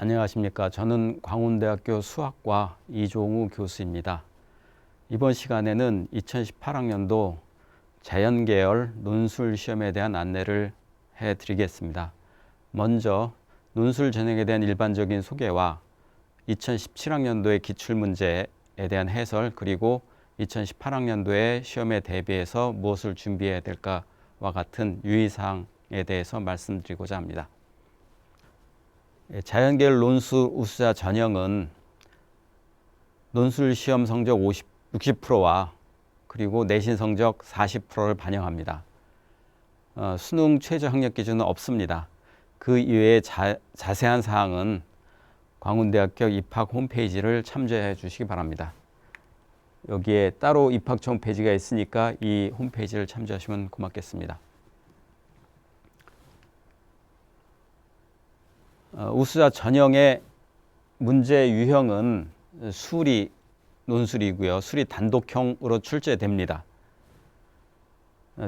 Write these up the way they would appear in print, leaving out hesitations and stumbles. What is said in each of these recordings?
안녕하십니까. 저는 광운대학교 수학과 이종우 교수입니다. 이번 시간에는 2018학년도 자연계열 논술 시험에 대한 안내를 해드리겠습니다. 먼저 논술 전형에 대한 일반적인 소개와 2017학년도의 기출문제에 대한 해설, 그리고 2018학년도의 시험에 대비해서 무엇을 준비해야 될까와 같은 유의사항에 대해서 말씀드리고자 합니다. 자연계열 논술 우수자 전형은 논술 시험 성적 60%와 그리고 내신 성적 40%를 반영합니다. 수능 최저 학력 기준은 없습니다. 그 이외에 자세한 사항은 광운대학교 입학 홈페이지를 참조해 주시기 바랍니다. 여기에 따로 입학처 홈페이지가 있으니까 이 홈페이지를 참조하시면 고맙겠습니다. 우수자 전형의 문제 유형은 수리 논술이고요. 수리 단독형으로 출제됩니다.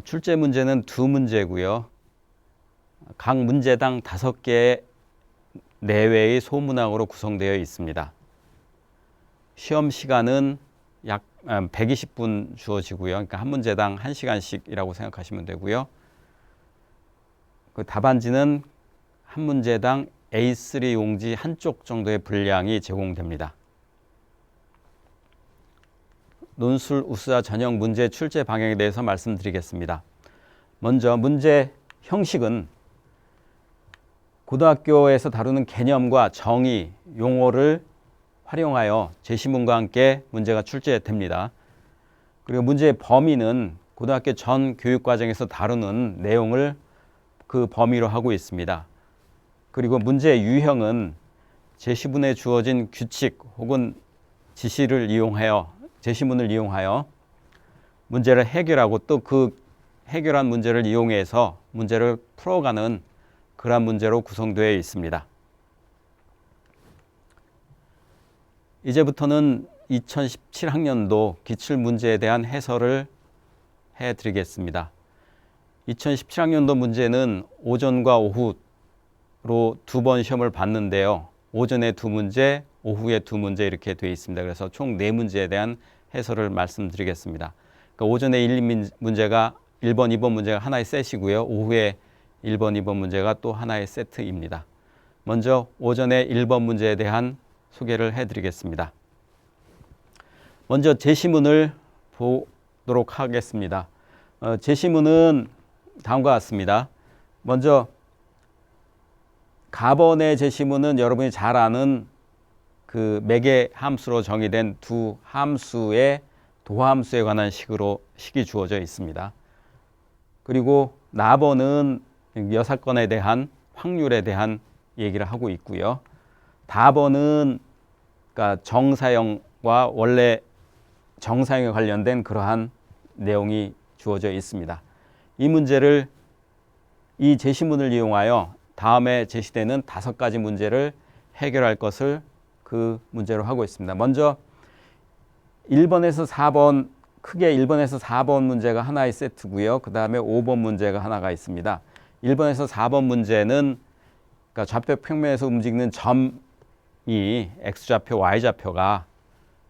출제 문제는 2문제고요. 각 문제당 5개의 내외의 소문항으로 구성되어 있습니다. 시험 시간은 약 120분 주어지고요. 그러니까 한 문제당 1시간씩이라고 생각하시면 되고요. 그 답안지는 한 문제당 A3 용지 한쪽 정도의 분량이 제공됩니다. 논술 우수자 전형 문제 출제 방향에 대해서 말씀드리겠습니다. 먼저 문제 형식은 고등학교에서 다루는 개념과 정의, 용어를 활용하여 제시문과 함께 문제가 출제됩니다. 그리고 문제의 범위는 고등학교 전 교육과정에서 다루는 내용을 그 범위로 하고 있습니다. 그리고 문제의 유형은 제시문에 주어진 규칙 혹은 지시를 이용하여 제시문을 이용하여 문제를 해결하고 또 그 해결한 문제를 이용해서 문제를 풀어가는 그러한 문제로 구성되어 있습니다. 이제부터는 2017학년도 기출문제에 대한 해설을 해드리겠습니다. 2017학년도 문제는 오전과 오후로 2번 시험을 봤는데요. 오전에 2문제, 오후에 2문제 이렇게 되어 있습니다. 그래서 총 4문제에 대한 해설을 말씀드리겠습니다. 그러니까 오전에 1, 2문제가 1번, 2번 문제가 하나의 셋이고요. 오후에 1번, 2번 문제가 또 하나의 세트입니다. 먼저 오전에 1번 문제에 대한 소개를 해드리겠습니다. 먼저 제시문을 보도록 하겠습니다. 제시문은 다음과 같습니다. 먼저 가번의 제시문은 여러분이 잘 아는 그 매개 함수로 정의된 두 함수의 도함수에 관한 식이 주어져 있습니다. 그리고 나번은 여사건에 대한 확률에 대한 얘기를 하고 있고요. 다번은 그러니까 정사형과 원래 정사형에 관련된 그러한 내용이 주어져 있습니다. 이 문제를 이 제시문을 이용하여 다음에 제시되는 5가지 문제를 해결할 것을 그 문제로 하고 있습니다. 먼저 1번에서 4번, 크게 1번에서 4번 문제가 하나의 세트고요. 그 다음에 5번 문제가 하나가 있습니다. 1번에서 4번 문제는 그러니까 좌표 평면에서 움직이는 점이 X좌표, Y좌표가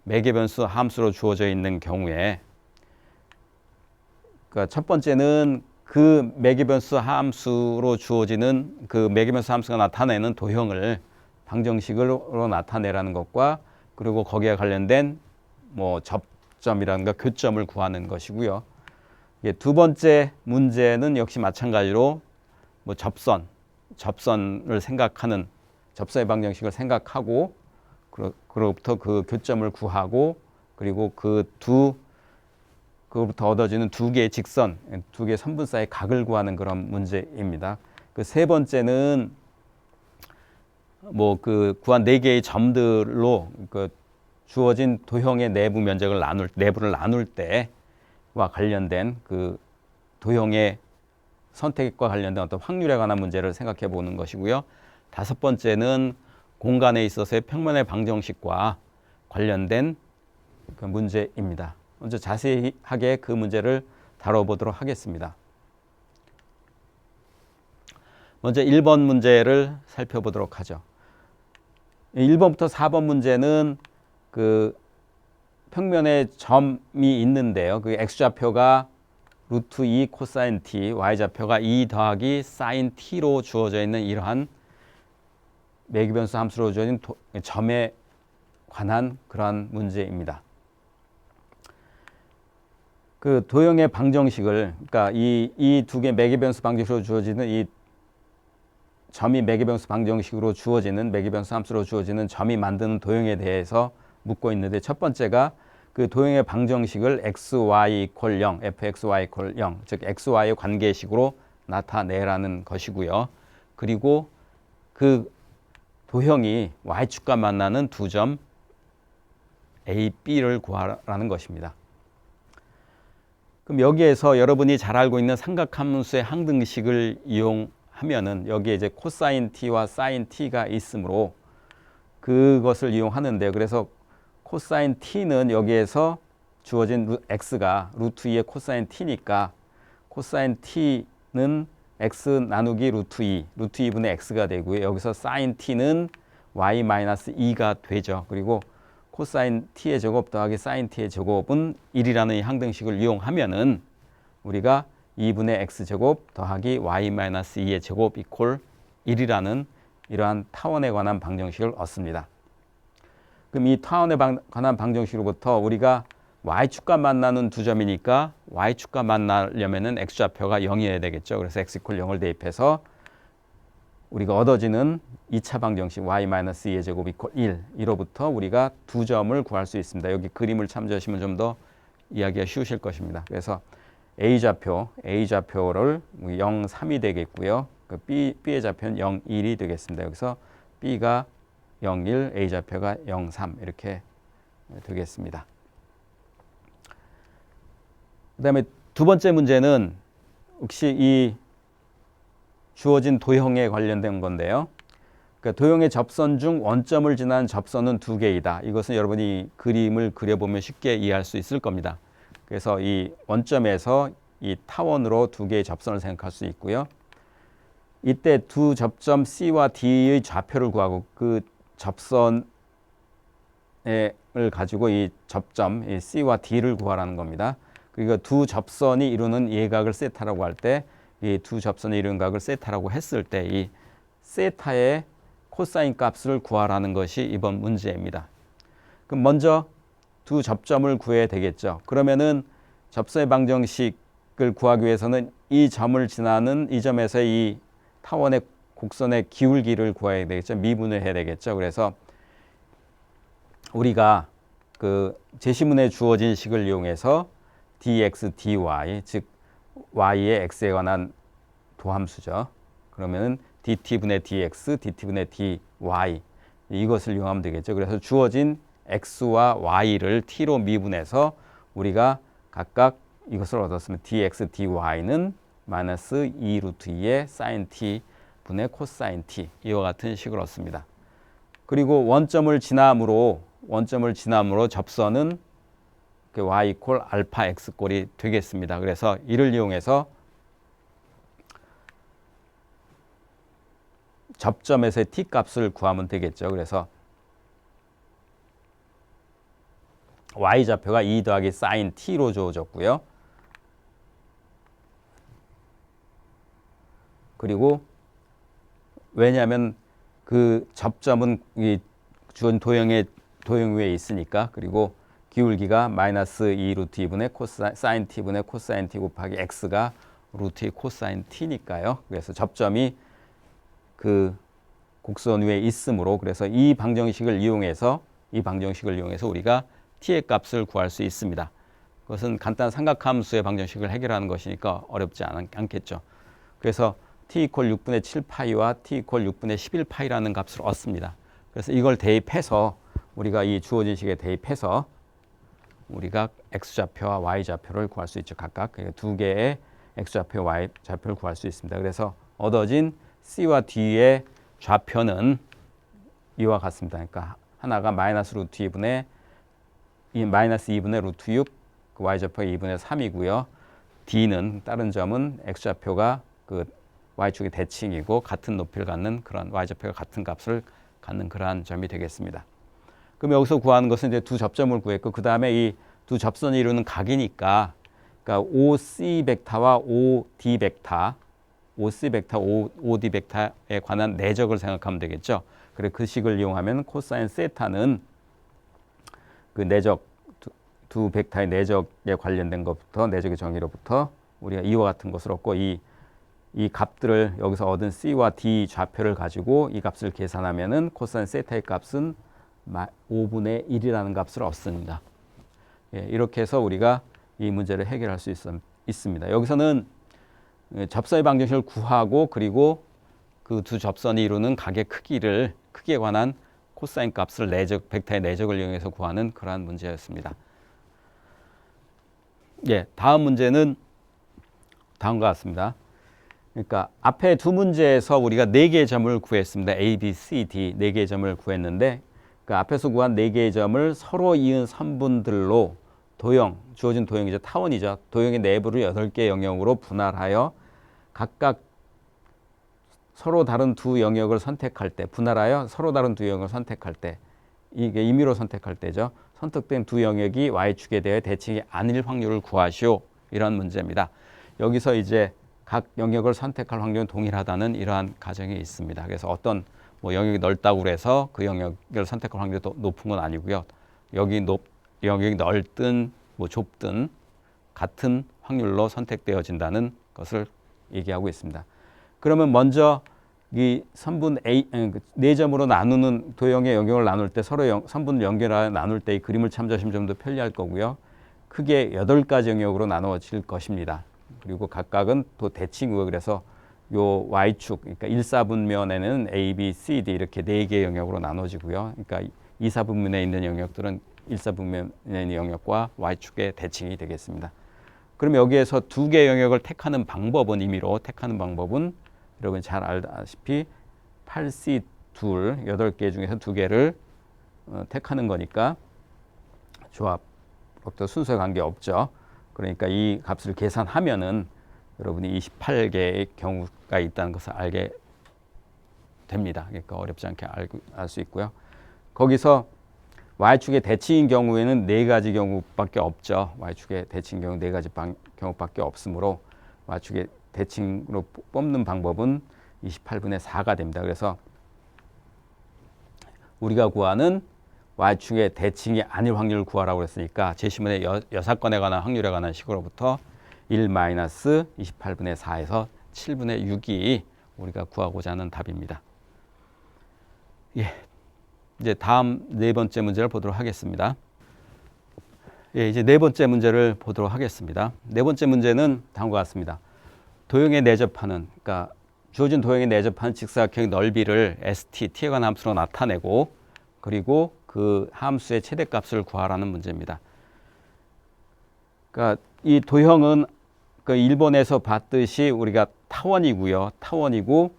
매개변수 함수로 주어져 있는 경우에 그러니까 첫 번째는 그 매개변수 함수로 주어지는 그 매개변수 함수가 나타내는 도형을 방정식으로 나타내라는 것과 그리고 거기에 관련된 뭐 접점이라든가 교점을 구하는 것이고요. 두 번째 문제는 역시 마찬가지로 뭐 접선을 생각하는 접선의 방정식을 생각하고 그로부터 그 교점을 구하고 그리고 그로부터 얻어지는 2개의 직선, 2개의 선분 사이의 각을 구하는 그런 문제입니다. 그 세 번째는 뭐 그 구한 4개의 점들로 그 주어진 도형의 내부를 나눌 때와 관련된 그 도형의 선택과 관련된 어떤 확률에 관한 문제를 생각해 보는 것이고요. 5번째는 공간에 있어서의 평면의 방정식과 관련된 그 문제입니다. 먼저 자세하게 그 문제를 다뤄보도록 하겠습니다. 먼저 1번 문제를 살펴보도록 하죠. 1번부터 4번 문제는 그 평면에 점이 있는데요. 그 x좌표가 루트 2 코사인 t, y좌표가 2 더하기 사인 t로 주어져 있는 이러한 매기변수 함수로 주어진 점에 관한 그러한 문제입니다. 그 도형의 방정식을, 그러니까 이 두 개 매기변수 방정식으로 주어지는 이 점이 매기변수 방정식으로 주어지는 매기변수 함수로 주어지는 점이 만드는 도형에 대해서 묻고 있는데, 첫 번째가 그 도형의 방정식을 xy 이퀄 0, fxy 이퀄 0, 즉 xy의 관계식으로 나타내라는 것이고요. 그리고 그 도형이 y축과 만나는 두 점 a, b를 구하라는 것입니다. 그럼 여기에서 여러분이 잘 알고 있는 삼각함수의 항등식을 이용하면은 여기에 이제 코사인 t와 사인 t가 있으므로 그것을 이용하는데요. 그래서 코사인 t는 여기에서 주어진 x가 루트 2의 코사인 t니까 코사인 t는 x 나누기 루트 2, 루트 2분의 x가 되고요. 여기서 사인 t는 y-2가 되죠. 그리고 코사인 t의 제곱 더하기 사인 t의 제곱은 1이라는 이 항등식을 이용하면은 우리가 2분의 x제곱 더하기 y-2의 제곱 이퀄 1이라는 이러한 타원에 관한 방정식을 얻습니다. 그럼 이 타원에 관한 방정식으로부터 우리가 y축과 만나는 두 점이니까 y축과 만나려면은 x좌표가 0이어야 되겠죠. 그래서 x 이퀄 0을 대입해서 우리가 얻어지는 2차 방정식 y-2의 제곱 이퀄 1, 이로부터 우리가 두 점을 구할 수 있습니다. 여기 그림을 참조하시면 좀 더 이야기가 쉬우실 것입니다. 그래서 A좌표를 0, 3이 되겠고요. 그 B의 좌표는 0, 1이 되겠습니다. 여기서 B가 0, 1, A좌표가 0, 3 이렇게 되겠습니다. 그 다음에 두 번째 문제는 혹시 이 주어진 도형에 관련된 건데요. 그러니까 도형의 접선 중 원점을 지난 접선은 두 개이다. 이것은 여러분이 그림을 그려보면 쉽게 이해할 수 있을 겁니다. 그래서 이 원점에서 이 타원으로 두 개의 접선을 생각할 수 있고요. 이때 두 접점 C와 D의 좌표를 구하고 그 접선을 가지고 이 접점 이 C와 D를 구하라는 겁니다. 그러니까 두 접선이 이루는 예각을 세타라고 할 때, 이 두 접선이 이루는 각을 세타라고 했을 때 이 세타의 코사인 값을 구하라는 것이 이번 문제입니다. 그럼 먼저 두 접점을 구해야 되겠죠. 그러면은 접선의 방정식을 구하기 위해서는 이 점을 지나는 이 점에서 이 타원의 곡선의 기울기를 구해야 되겠죠. 미분을 해야 되겠죠. 그래서 우리가 그 제시문에 주어진 식을 이용해서 dx, dy, 즉 y의 x에 관한 도함수죠. 그러면은 dt분의 dx, dt분의 dy 이것을 이용하면 되겠죠. 그래서 주어진 x와 y를 t로 미분해서 우리가 각각 이것을 얻었으면 dx, dy는 마이너스 2 루트 2의 사인 t 분의 코사인 t 이와 같은 식을 얻습니다. 그리고 원점을 지남으로 접선은 y 이퀄 알파 x 꼴이 되겠습니다. 그래서 이를 이용해서 접점에서의 t 값을 구하면 되겠죠. 그래서 y 좌표가 2 더하기 사인 t로 주어졌고요. 그리고 왜냐하면 그 접점은 이 주어진 도형 위에 있으니까, 그리고 기울기가 마이너스 2 루트 2분의 사인 t분의 코사인 t 곱하기 x가 루트 2 코사인 t니까요. 그래서 접점이 그 곡선 위에 있으므로, 그래서 이 방정식을 이용해서 우리가 t의 값을 구할 수 있습니다. 그것은 간단한 삼각함수의 방정식을 해결하는 것이니까 어렵지 않겠죠. 그래서 t 이퀄 6분의 7파이와 t 이퀄 6분의 11파이라는 값을 얻습니다. 그래서 이걸 대입해서 우리가 이 주어진 식에 대입해서 우리가 x좌표와 y좌표를 구할 수 있죠. 각각 두 개의 x좌표, y좌표를 구할 수 있습니다. 그래서 얻어진 c와 d의 좌표는 이와 같습니다. 그러니까 하나가 마이너스 루트 2분의 루트 6, 그 y좌표가 2분의 3이고요. d는 다른 점은 x좌표가 그 y축의 대칭이고 같은 높이를 갖는 그런 y좌표가 같은 값을 갖는 그러한 점이 되겠습니다. 그럼 여기서 구하는 것은 이제 두 접점을 구했고 그 다음에 이 두 접선이 이루는 각이니까 그러니까 OC 벡터와 OD 벡터, OC 벡터, OD 벡터에 관한 내적을 생각하면 되겠죠. 그래 그 식을 이용하면 코사인 세타는 그 내적 두 벡터의 내적에 관련된 것부터 내적의 정의로부터 우리가 이와 같은 것을 얻고 이 값들을 여기서 얻은 C와 D 좌표를 가지고 이 값을 계산하면은 코사인 세타의 값은 5분의 1이라는 값을 얻습니다. 예, 이렇게 해서 우리가 이 문제를 해결할 수 있습니다. 여기서는 접선의 방정식을 구하고 그리고 그 두 접선이 이루는 각의 크기에 관한 코사인 값을 벡터의 내적을 이용해서 구하는 그러한 문제였습니다. 예, 다음 문제는 다음과 같습니다. 그러니까 앞에 두 문제에서 우리가 4개의 점을 구했습니다. A, B, C, D 4개의 점을 구했는데 그 앞에서 구한 4개의 점을 서로 이은 선분들로 주어진 도형이죠. 타원이죠. 도형의 내부를 8개의 영역으로 분할하여 각각 서로 다른 두 영역을 선택할 때, 분할하여 서로 다른 두 영역을 선택할 때, 이게 임의로 선택할 때죠. 선택된 두 영역이 y축에 대해 대칭이 아닐 확률을 구하시오. 이런 문제입니다. 여기서 이제 각 영역을 선택할 확률은 동일하다는 이러한 가정이 있습니다. 그래서 어떤 영역이 넓다고 해서 그 영역을 선택할 확률이 더 높은 건 아니고요. 영역이 넓든 좁든 같은 확률로 선택되어진다는 것을 얘기하고 있습니다. 그러면 먼저 이 선분 A, 4점으로 나누는 도형의 영역을 나눌 때 서로 선분을 연결하여 나눌 때 이 그림을 참조하시면 좀 더 편리할 거고요. 크게 8가지 영역으로 나누어질 것입니다. 그리고 각각은 또 대칭이고요. 그래서 요 Y축, 그러니까 1사분면에는 A, B, C, D 이렇게 4개의 영역으로 나눠지고요. 그러니까 2사분면에 있는 영역들은 1사분면에 있는 영역과 Y축의 대칭이 되겠습니다. 그럼 여기에서 2개의 영역을 택하는 방법은 임의로 택하는 방법은 여러분이 잘 알다시피 8C 8개 중에서 2개를 택하는 거니까 조합부터 순서 관계없죠. 그러니까 이 값을 계산하면은 여러분이 28개의 경우가 있다는 것을 알게 됩니다. 그러니까 어렵지 않게 알 수 있고요. 거기서 Y축의 대칭인 경우에는 4가지 경우밖에 없죠. Y축의 대칭 경우 4가지 경우밖에 없으므로 Y축의 대칭으로 뽑는 방법은 28분의 4가 됩니다. 그래서 우리가 구하는 Y축의 대칭이 아닐 확률을 구하라고 했으니까 제시문의 6건에 관한 확률에 관한 식으로부터 1-28분의 4에서 7분의 6이 우리가 구하고자 하는 답입니다. 예, 이제 다음 4번째 문제를 보도록 하겠습니다. 예, 이제 4번째 문제를 보도록 하겠습니다. 4번째 문제는 다음과 같습니다. 도형에 내접하는, 그러니까 주어진 도형에 내접하는 직사각형의 넓이를 ST, t에 관한 함수로 나타내고 그리고 그 함수의 최대값을 구하라는 문제입니다. 그러니까 이 도형은 그 일본에서 봤듯이 우리가 타원이고요. 타원이고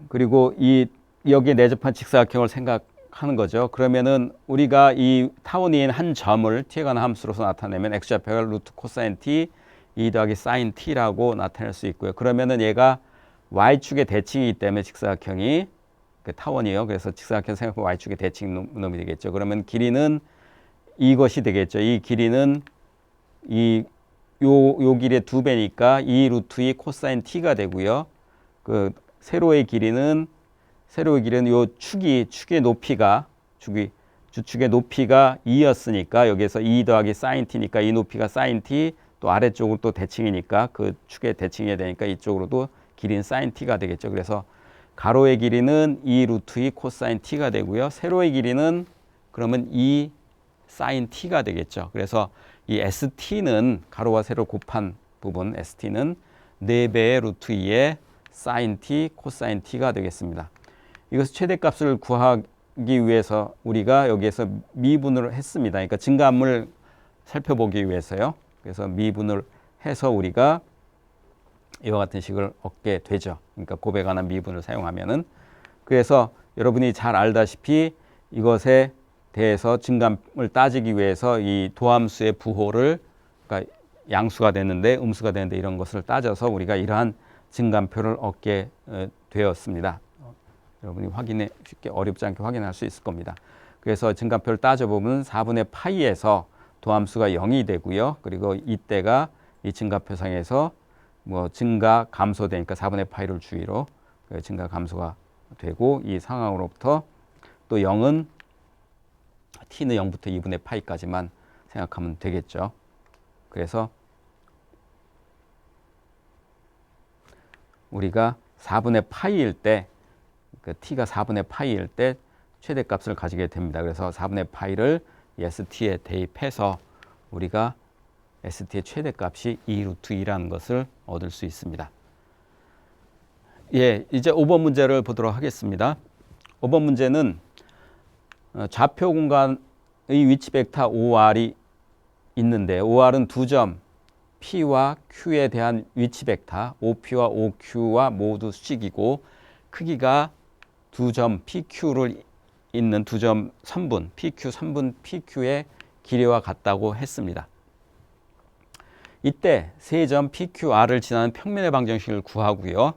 그리고 여기에 내접한 직사각형을 생각하는 거죠. 그러면은 우리가 이 타원인 한 점을 t에 관한 함수로서 나타내면 x좌표가 루트 코사인 t 2 더하기 사인 t라고 나타낼 수 있고요. 그러면은 얘가 y축의 대칭이기 때문에 직사각형이 타원이에요. 그래서 직사각형 생각하면 y축의 대칭 놈이 되겠죠. 그러면 길이는 이것이 되겠죠. 이 길이는 요 길이의 2배니까 2 루트 2 코사인 t가 되고요. 그 세로의 길이는 요 축의 높이가 주축의 높이가 2였으니까 여기에서 2 더하기 사인 t니까 이 높이가 사인 t, 또 아래쪽으로 또 대칭이니까 그 축의 대칭이 되니까 이쪽으로도 길이는 사인 t가 되겠죠. 그래서 가로의 길이는 2 루트 2 코사인 t가 되고요. 세로의 길이는 그러면 2 사인 t가 되겠죠. 그래서 이 ST는 가로와 세로 곱한 부분 ST는 4배의 루트 2의 사인 t, 코사인 t가 되겠습니다. 이것을 최대값을 구하기 위해서 우리가 여기에서 미분을 했습니다. 그러니까 증가함을 살펴보기 위해서요. 그래서 미분을 해서 우리가 이와 같은 식을 얻게 되죠. 그러니까 곱에 관한 미분을 사용하면은. 그래서 여러분이 잘 알다시피 이것에 대해서 증감을 따지기 위해서 이 도함수의 부호를, 그러니까 양수가 되는데 음수가 되는데 이런 것을 따져서 우리가 이러한 증감표를 얻게 되었습니다. 여러분이 쉽게 어렵지 않게 확인할 수 있을 겁니다. 그래서 증가표를 따져보면 4분의 파이에서 도함수가 0이 되고요. 그리고 이때가 이 증가표상에서 뭐 증가 감소되니까 4분의 파이를 주의로 증가 감소가 되고, 이 상황으로부터 또 0은 t는 0부터 2분의 파이까지만 생각하면 되겠죠. 그래서 우리가 4분의 파이일 때, 그 t가 4분의 파이일 때 최대값을 가지게 됩니다. 그래서 4분의 파이를 st에 대입해서 우리가 st의 최대값이 2루트 2라는 것을 얻을 수 있습니다. 예, 이제 5번 문제를 보도록 하겠습니다. 5번 문제는 좌표 공간의 위치 벡터 OR이 있는데, OR은 두 점 P와 Q에 대한 위치 벡터 OP와 OQ와 모두 수직이고, 크기가 두 점 PQ를 있는 두 점 선분 PQ 선분 PQ의 길이와 같다고 했습니다. 이때 세 점 PQR을 지나는 평면의 방정식을 구하고요.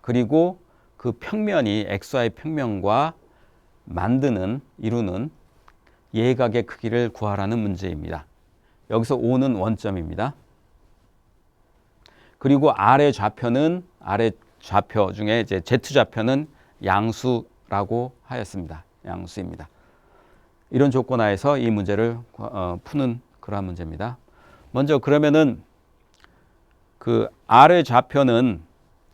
그리고 그 평면이 XY 평면과 이루는 예각의 크기를 구하라는 문제입니다. 여기서 O는 원점입니다. 그리고 아래 좌표 중에 이제 Z 좌표는 양수라고 하였습니다. 양수입니다. 이런 조건 하에서 이 문제를 푸는 그러한 문제입니다. 먼저 그러면은 그 아래 좌표는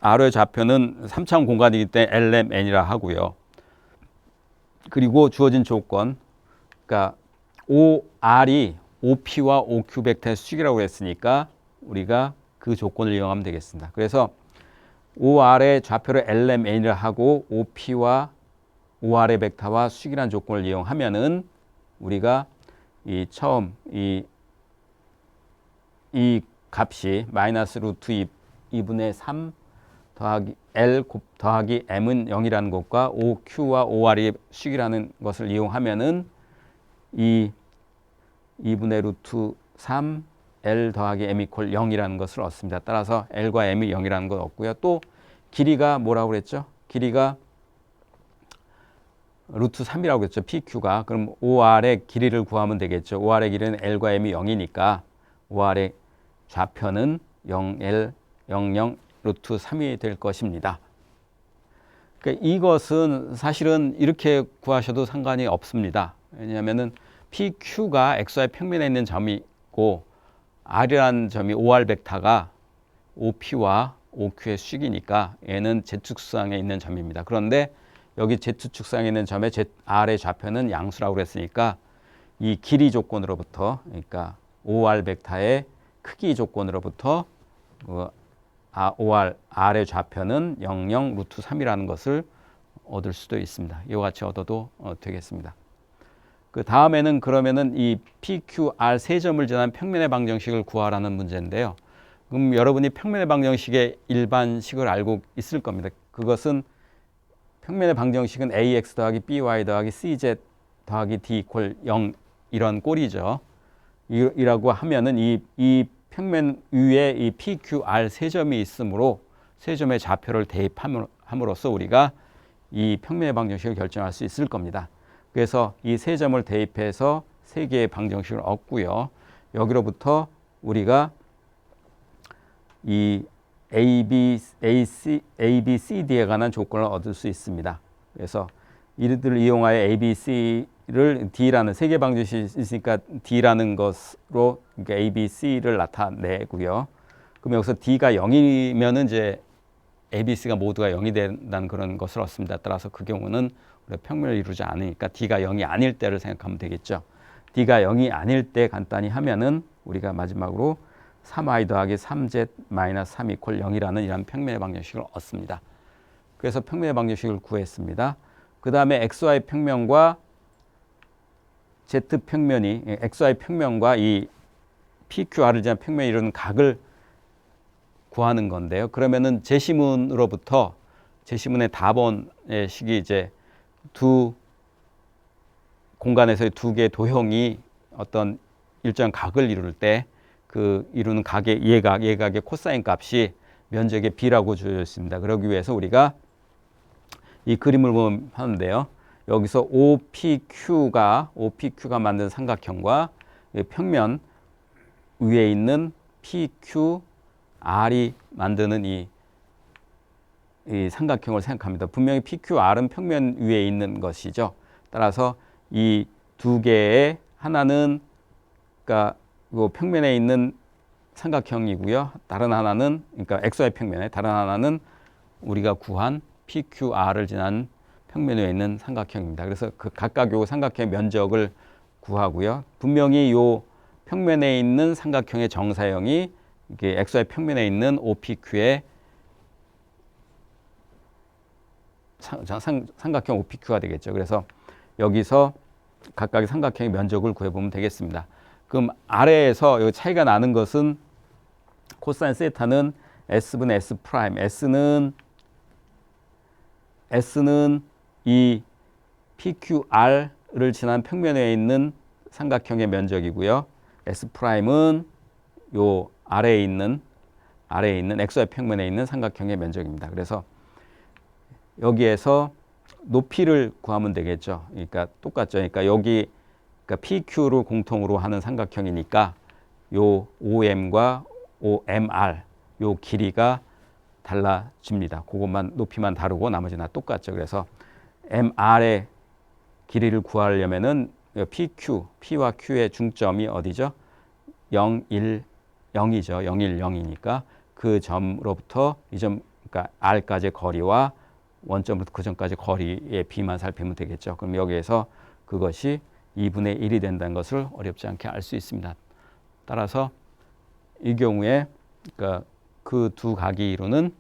3차원 공간이기 때문에 LMN이라 하고요. 그리고 주어진 조건, 그러니까 OR이 OP와 OQ 벡터의 수직이라고 했으니까 우리가 그 조건을 이용하면 되겠습니다. 그래서 OR의 좌표를 LMN이라 하고 OP와 OR의 벡터와 수직이라는 조건을 이용하면은 우리가 이 값이 마이너스 루트 2분의 3 더하기 L 더하기 M은 0이라는 것과 OQ와 OR이 수직이라는 것을 이용하면은 이 2분의 루트 3 L 더하기 M 이퀄 0이라는 것을 얻습니다. 따라서 L과 M이 0이라는 걸 얻고요. 또 길이가 뭐라고 그랬죠? 길이가 루트 3이라고 그랬죠. PQ가. 그럼 OR의 길이를 구하면 되겠죠. OR의 길이는 L과 M이 0이니까 OR의 좌표는 0L 00 루트 3이 될 것입니다. 그러니까 이것은 사실은 이렇게 구하셔도 상관이 없습니다. 왜냐하면은 PQ가 XY 평면에 있는 점이고 R이라는 점이 OR 벡터가 OP와 OQ의 수직이니까 얘는 Z축상에 있는 점입니다. 그런데 여기 Z축상에 있는 점의 R의 좌표는 양수라고 그랬으니까 이 길이 조건으로부터, 그러니까 OR 벡터의 크기 조건으로부터 OR, R의 좌표는 00 루트 3이라는 것을 얻을 수도 있습니다. 이와 같이 얻어도 되겠습니다. 그 다음에는 그러면은 이 PQR 세 점을 지난 평면의 방정식을 구하라는 문제인데요. 그럼 여러분이 평면의 방정식의 일반식을 알고 있을 겁니다. 그것은 평면의 방정식은 AX 더하기 BY 더하기 CZ 더하기 D 이퀄 0 이런 꼴이죠. 이라고 하면은 이 평면 위에 이 PQR 세 점이 있으므로 세 점의 좌표를 대입함으로써 우리가 이 평면의 방정식을 결정할 수 있을 겁니다. 그래서 이 세 점을 대입해서 세 개의 방정식을 얻고요. 여기로부터 우리가 이 ABCD에 관한 조건을 얻을 수 있습니다. 그래서 이들을 이용하여 ABC를 D라는 세 개 방정식이 있으니까 D라는 것으로 그러니까 ABC를 나타내고요. 그럼 여기서 D가 0이면은 이제 ABC가 모두가 0이 된다는 그런 것을 얻습니다. 따라서 그 경우는 우리가 평면을 이루지 않으니까 D가 0이 아닐 때를 생각하면 되겠죠. D가 0이 아닐 때 간단히 하면은 우리가 마지막으로 3i 더하기 3z 마이너스 3 이퀄 0이라는 이런 평면의 방정식을 얻습니다. 그래서 평면의 방정식을 구했습니다. 그 다음에 XY 평면과 Z 평면이 XY 평면과 이 PQR을 지난 평면이 이루는 각을 구하는 건데요. 그러면은 제시문으로부터 제시문의 답원의 식이 이제 두 공간에서의 두 개의 도형이 어떤 일정한 각을 이룰 때 그 이루는 각의 예각의 코사인 값이 면적의 b라고 주어져 있습니다. 그러기 위해서 우리가 이 그림을 보면 하는데요. 여기서 OPQ가 만든 삼각형과 평면 위에 있는 PQR이 만드는 이 삼각형을 생각합니다. 분명히 PQR은 평면 위에 있는 것이죠. 따라서 이 두 개의 하나는 그러니까 이 평면에 있는 삼각형이고요. 다른 하나는 그러니까 XY 평면에 다른 하나는 우리가 구한 PQR을 지난 평면 위에 있는 삼각형입니다. 그래서 그 각각 요 삼각형의 면적을 구하고요. 분명히 요 평면에 있는 삼각형의 정사형이 이게 XY 평면에 있는 OPQ의 삼각형 OPQ가 되겠죠. 그래서 여기서 각각의 삼각형의 면적을 구해보면 되겠습니다. 그럼 아래에서 여기 차이가 나는 것은 코사인 세타는 S분의 S 프라임. S는 이 PQR을 지난 평면에 있는 삼각형의 면적이고요. S 프라임은 요 아래에 있는 XY 평면에 있는 삼각형의 면적입니다. 그래서 여기에서 높이를 구하면 되겠죠. 그러니까 똑같죠. 그러니까 여기 PQ를 공통으로 하는 삼각형이니까 요 OM과 OMR 요 길이가 달라집니다. 그것만 높이만 다르고 나머지는 다 똑같죠. 그래서 MR의 길이를 구하려면은 P와 Q의 중점이 어디죠? 0, 1, 0이죠. 0, 1, 0이니까 그 점으로부터 이 점, 그러니까 R까지의 거리와 원점부터 그 점까지 거리의 비만 살피면 되겠죠. 그럼 여기에서 그것이 2분의 1이 된다는 것을 어렵지 않게 알 수 있습니다. 따라서 이 경우에 그러니까 그 두 각이 이루는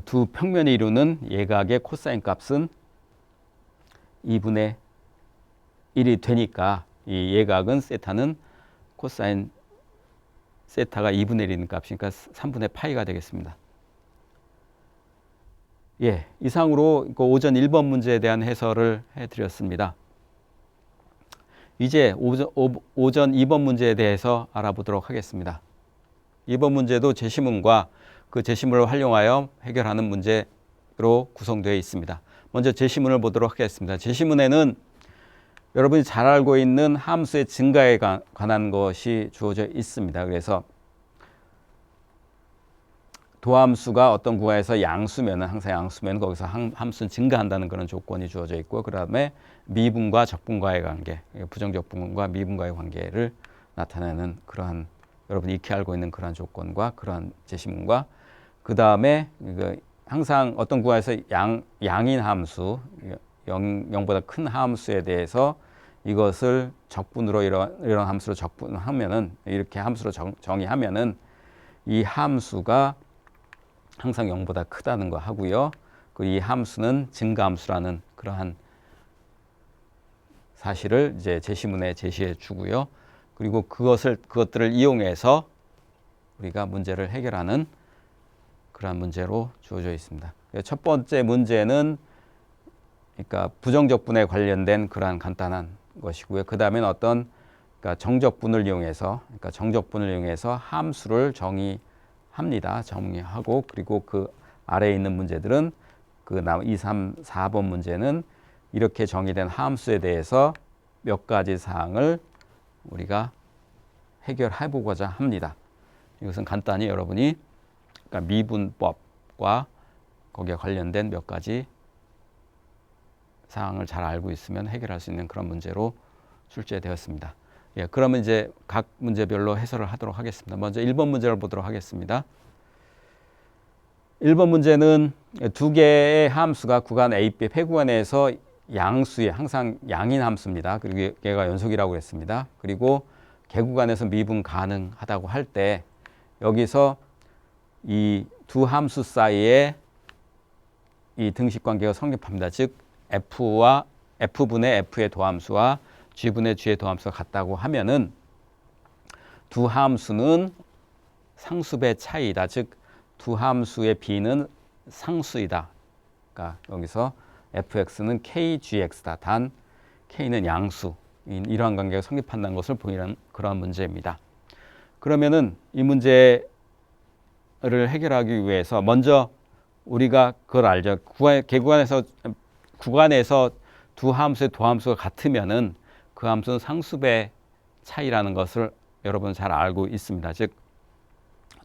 두 평면이 이루는 예각의 코사인 값은 2분의 1이 되니까 이 예각은 세타는 코사인 세타가 2분의 1인 값이니까 3분의 파이가 되겠습니다. 예, 이상으로 오전 1번 문제에 대한 해설을 해드렸습니다. 이제 오전 2번 문제에 대해서 알아보도록 하겠습니다. 2번 문제도 제시문과 그 제시문을 활용하여 해결하는 문제로 구성되어 있습니다. 먼저 제시문을 보도록 하겠습니다. 제시문에는 여러분이 잘 알고 있는 함수의 증가에 관한 것이 주어져 있습니다. 그래서 도함수가 어떤 구간에서 양수면은 항상 양수면 거기서 함수는 증가한다는 그런 조건이 주어져 있고 그 다음에 미분과 적분과의 관계, 부정적분과 미분과의 관계를 나타내는 그러한 여러분이 익히 알고 있는 그러한 조건과 그러한 제시문과 그 다음에 항상 어떤 구간에서 양인 함수, 0보다 큰 함수에 대해서 이것을 적분으로 이런 함수로 적분하면은 이렇게 함수로 정의하면은 이 함수가 항상 0보다 크다는 거 하고요. 그리고 이 함수는 증가함수라는 그러한 사실을 이제 제시문에 제시해 주고요. 그리고 그것들을 이용해서 우리가 문제를 해결하는 그러한 문제로 주어져 있습니다. 첫 번째 문제는 그러니까 부정적분에 관련된 그러한 간단한 것이고요. 그 다음에는 어떤 그러니까 정적분을 이용해서 함수를 정의합니다. 정의하고 그리고 그 아래에 있는 문제들은 그 2, 3, 4번 문제는 이렇게 정의된 함수에 대해서 몇 가지 사항을 우리가 해결해 보고자 합니다. 이것은 간단히 여러분이 그러니까 미분법과 거기에 관련된 몇 가지 사항을 잘 알고 있으면 해결할 수 있는 그런 문제로 출제되었습니다. 예, 그러면 이제 각 문제별로 해설을 하도록 하겠습니다. 먼저 1번 문제를 보도록 하겠습니다. 1번 문제는 두 개의 함수가 구간 A, B 폐구간에서 양수의 항상 양인 함수입니다. 그리고 얘가 연속이라고 했습니다. 그리고 개구간에서 미분 가능하다고 할 때 여기서 이 두 함수 사이에 이 등식 관계가 성립합니다. 즉 F분의 F의 도함수와 G분의 G의 도함수가 같다고 하면은 두 함수는 상수배 차이다. 즉 두 함수의 B는 상수이다. 그러니까 여기서 fx는 kgx다. 단 k는 양수. 이러한 관계가 성립한다는 것을 보이는 그런 문제입니다. 그러면은 이 문제를 해결하기 위해서 먼저 우리가 그걸 알죠. 구간에서 두 함수의 도함수가 같으면은 그 함수는 상수배 차이라는 것을 여러분 잘 알고 있습니다. 즉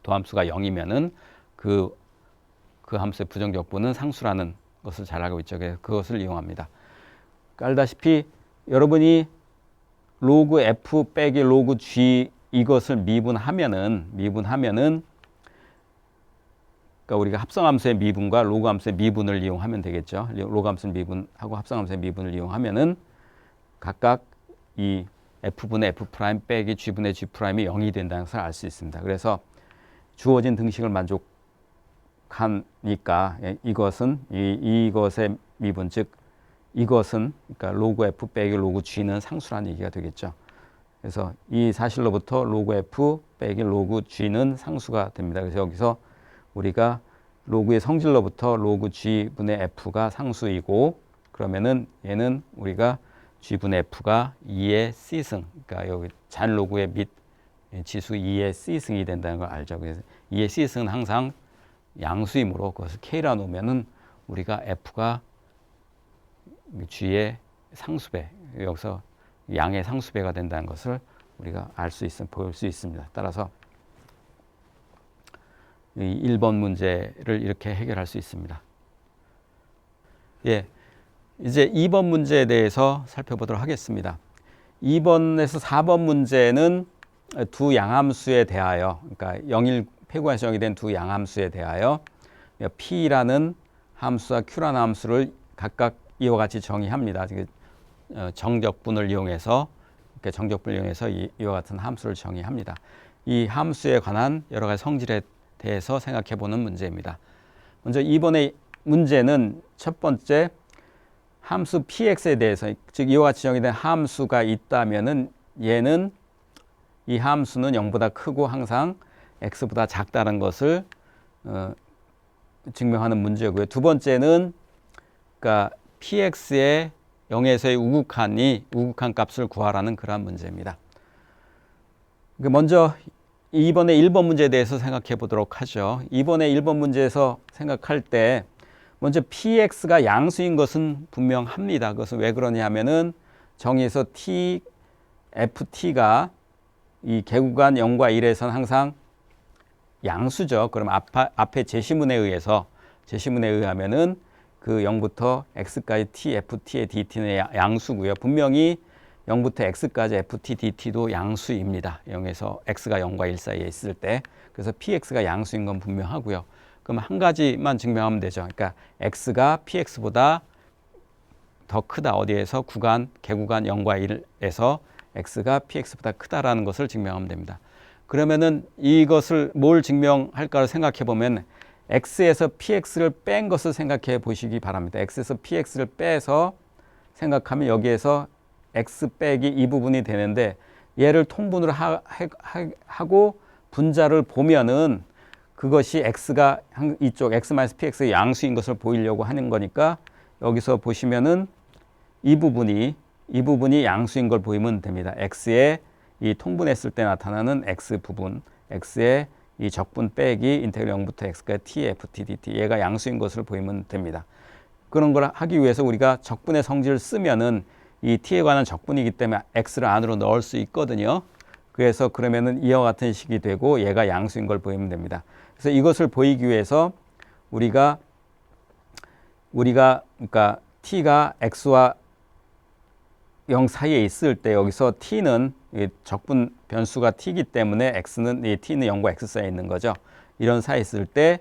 도함수가 0이면은 그 함수의 부정적분은 상수라는 것을 잘 알고 있죠. 그래서 그것을 이용합니다. 알다시피 여러분이 로그 F 빼기 로그 G 이것을 미분하면은 그러니까 우리가 합성함수의 미분과 로그함수의 미분을 이용하면 되겠죠. 로그함수의 미분하고 합성함수의 미분을 이용하면은 각각 이 F분의 F' 빼기 G분의 G'이 0이 된다는 것을 알 수 있습니다. 그래서 주어진 등식을 만족하니까 이것의 미분, 즉 이것은 그러니까 로그 F 빼기 로그 G는 상수라는 얘기가 되겠죠. 그래서 이 사실로부터 로그 F 빼기 로그 G는 상수가 됩니다. 그래서 여기서 우리가 로그의 성질로부터 로그 G분의 F가 상수이고, 그러면은 얘는 우리가 G분의 F가 2의 C승, 그러니까 여기 잔 로그의 및 지수 2의 C승이 된다는 걸 알죠. 그래서 2의 C승은 항상 양수이므로 그것을 K라 놓으면은 우리가 F가 G의 상수배, 여기서 양의 상수배가 된다는 것을 우리가 볼 수 있습니다. 따라서 이 1번 문제를 이렇게 해결할 수 있습니다. 예, 이제 2번 문제에 대해서 살펴보도록 하겠습니다. 2번에서 4번 문제는 두 양함수에 대하여, 그러니까 폐구에서 0이 된 두 양함수에 대하여 P라는 함수와 Q라는 함수를 각각 이와 같이 정의합니다. 정적분을 이용해서 이와 같은 함수를 정의합니다. 이 함수에 관한 여러 가지 성질에 대해서 생각해 보는 문제입니다. 먼저 이번의 문제는 첫 번째 함수 px에 대해서, 즉 이와 같이 정의된 함수가 있다면은 얘는 이 함수는 0보다 크고 항상 x보다 작다는 것을 증명하는 문제고요. 두 번째는 그러니까 px의 0에서의 우극한 값을 구하라는 그러한 문제입니다. 먼저 이번에 1번 문제에 대해서 생각해 보도록 하죠. 이번에 1번 문제에서 생각할 때 먼저 px가 양수인 것은 분명합니다. 그것은 왜 그러냐 하면은 정의에서 ft가 이 개구간 0과 1에서는 항상 양수죠. 그럼 앞에 제시문에 의하면은 그 0부터 x까지 ft의 dt는 양수고요. 분명히 0부터 x까지 ft, dt도 양수입니다. 0에서 x가 0과 1 사이에 있을 때. 그래서 px가 양수인 건 분명하고요. 그럼 한 가지만 증명하면 되죠. 그러니까 x가 px보다 더 크다. 어디에서? 개구간 0과 1에서 x가 px보다 크다라는 것을 증명하면 됩니다. 그러면은 이것을 뭘 증명할까를 생각해 보면 x에서 px를 뺀 것을 생각해 보시기 바랍니다. x에서 px를 빼서 생각하면 여기에서 x 빼기 이 부분이 되는데, 얘를 통분으로 하고 분자를 보면은 그것이 x가 이쪽 x-px의 양수인 것을 보이려고 하는 거니까 여기서 보시면은 이 부분이 양수인 걸 보이면 됩니다. x의 이 통분했을 때 나타나는 x 부분, x의 이 적분 빼기 인테그랄 0부터 x까지 t, ft, dt, 얘가 양수인 것을 보이면 됩니다. 그런 걸 하기 위해서 우리가 적분의 성질을 쓰면은 이 t에 관한 적분이기 때문에 x를 안으로 넣을 수 있거든요. 그래서 그러면은 이와 같은 식이 되고 얘가 양수인 걸 보이면 됩니다. 그래서 이것을 보이기 위해서 우리가 그러니까 t가 x와 0 사이에 있을 때 여기서 t는 적분 변수가 t이기 때문에 t는 0과 x 사이에 있는 거죠. 이런 사이에 있을 때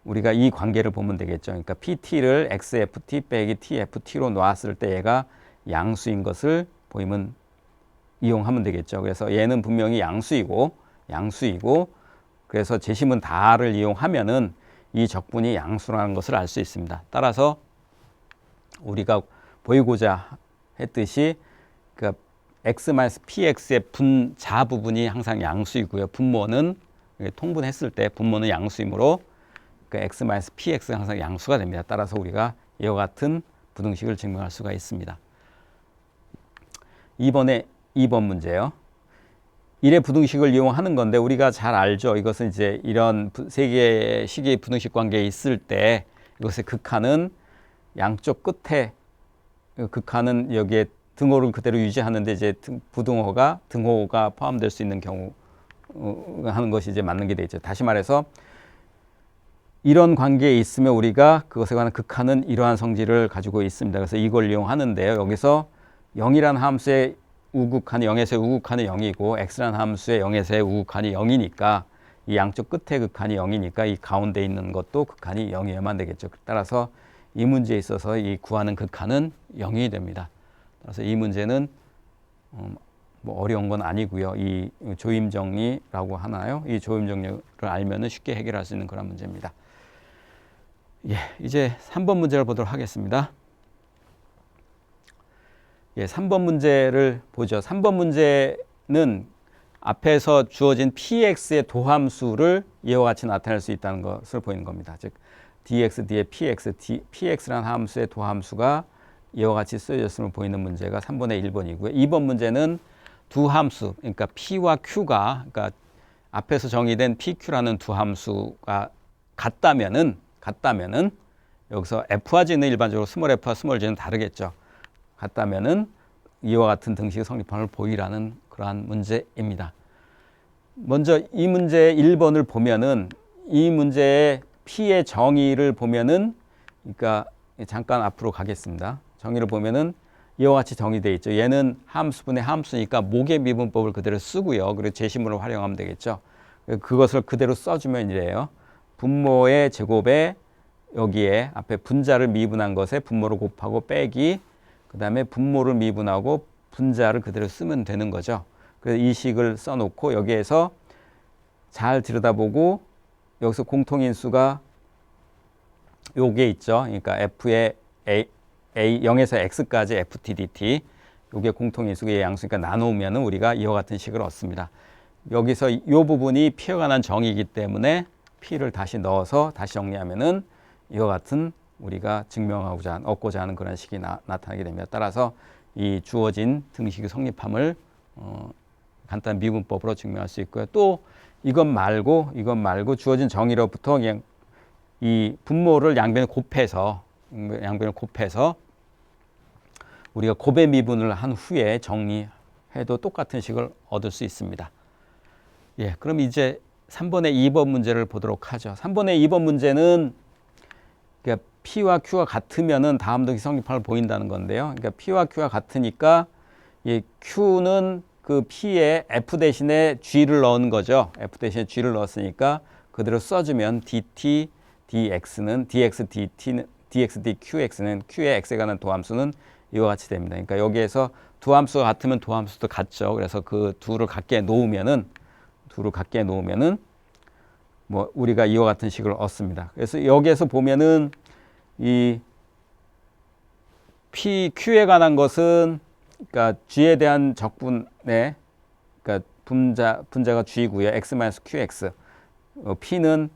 우리가 이 관계를 보면 되겠죠. 그러니까 pt를 xft 빼기 tft로 놓았을 때 얘가 양수인 것을 이용하면 되겠죠. 그래서 얘는 분명히 양수이고 그래서 제시문 다를 이용하면은 이 적분이 양수라는 것을 알 수 있습니다. 따라서 우리가 보이고자 했듯이 그러니까 x-px의 분자 부분이 항상 양수이고요. 분모는 통분했을 때 분모는 양수이므로 그러니까 x-px가 항상 양수가 됩니다. 따라서 우리가 이와 같은 부등식을 증명할 수가 있습니다. 2번 문제요. 1의 부등식을 이용하는 건데 우리가 잘 알죠. 이것은 이제 이런 세 개의 식의 부등식 관계에 있을 때 이것의 극한은 양쪽 끝에 극한은 여기에 등호를 그대로 유지하는데 이제 부등호가 등호가 포함될 수 있는 경우 하는 것이 이제 맞는 게 되죠. 다시 말해서 이런 관계에 있으면 우리가 그것에 관한 극한은 이러한 성질을 가지고 있습니다. 그래서 이걸 이용하는데요. 여기서 0이라는 함수의 우극한이 0에서의 우극한이 0이고 x라는 함수의 0에서의 우극한이 0이니까 이 양쪽 끝에 극한이 0이니까 이 가운데 있는 것도 극한이 0이어야만 되겠죠. 따라서 이 문제에 있어서 이 구하는 극한은 0이 됩니다. 그래서 이 문제는 뭐 어려운 건 아니고요. 이 조임 정리라고 하나요? 이 조임 정리를 알면은 쉽게 해결할 수 있는 그런 문제입니다. 예, 이제 3번 문제를 보도록 하겠습니다. 예, 3번 문제를 보죠. 3번 문제는 앞에서 주어진 px의 도함수를 이와 같이 나타낼 수 있다는 것을 보이는 겁니다. 즉 dx, 뒤에 px라는 함수의 도함수가 이와 같이 쓰여졌음을 보이는 문제가 3번의 1번이고요. 2번 문제는 두 함수, 그러니까 p와 q가, 그러니까 앞에서 정의된 pq라는 두 함수가 같다면은 여기서 f와 g는 일반적으로 스몰 f와 스몰 g는 다르겠죠. 같다면은 이와 같은 등식의 성립함을 보이라는 그러한 문제입니다. 먼저 이 문제 1번을 보면은 이 문제의 p의 정의를 보면은, 그러니까 잠깐 앞으로 가겠습니다. 정의를 보면은 이와 같이 정의되어 있죠. 얘는 함수분의 함수니까 목의 미분법을 그대로 쓰고요. 그리고 제시문을 활용하면 되겠죠. 그것을 그대로 써주면 이래요. 분모의 제곱에 여기에 앞에 분자를 미분한 것에 분모를 곱하고 빼기, 그 다음에 분모를 미분하고 분자를 그대로 쓰면 되는 거죠. 그래서 이 식을 써놓고 여기에서 잘 들여다보고 여기서 공통인수가 요게 있죠. 그러니까 f의 a 0에서 x까지 ft dt, 요게 공통인수의 양수니까 나누면 우리가 이와 같은 식을 얻습니다. 여기서 이 부분이 p에 관한 정의이기 때문에 p를 다시 넣어서 다시 정리하면은 이와 같은 우리가 얻고자 하는 그런 식이 나타나게 됩니다. 따라서 이 주어진 등식의 성립함을 간단한 미분법으로 증명할 수 있고요. 또 이것 말고 주어진 정의로부터 그냥 이 분모를 양변을 곱해서 우리가 곱의 미분을 한 후에 정리해도 똑같은 식을 얻을 수 있습니다. 예, 그럼 이제 3번의 2번 문제를 보도록 하죠. 3번의 2번 문제는 그러니까 P와 Q가 같으면은 다음 등식 성립함을 보인다는 건데요. 그러니까 P와 Q가 같으니까 이 Q는 그 P에 F 대신에 G를 넣은 거죠. F 대신에 G를 넣었으니까 그대로 써주면 dt, dx는 dx, dqx는 Q의 x에 관한 도함수는 이와 같이 됩니다. 그러니까 여기에서 두 함수가 같으면 도함수도 같죠. 그래서 그 둘을 같게 놓으면은 뭐 우리가 이와 같은 식을 얻습니다. 그래서 여기에서 보면은 이 P, Q에 관한 것은 그러니까 G에 대한 적분의 그러니까 분자가 G고요. x-qx. P는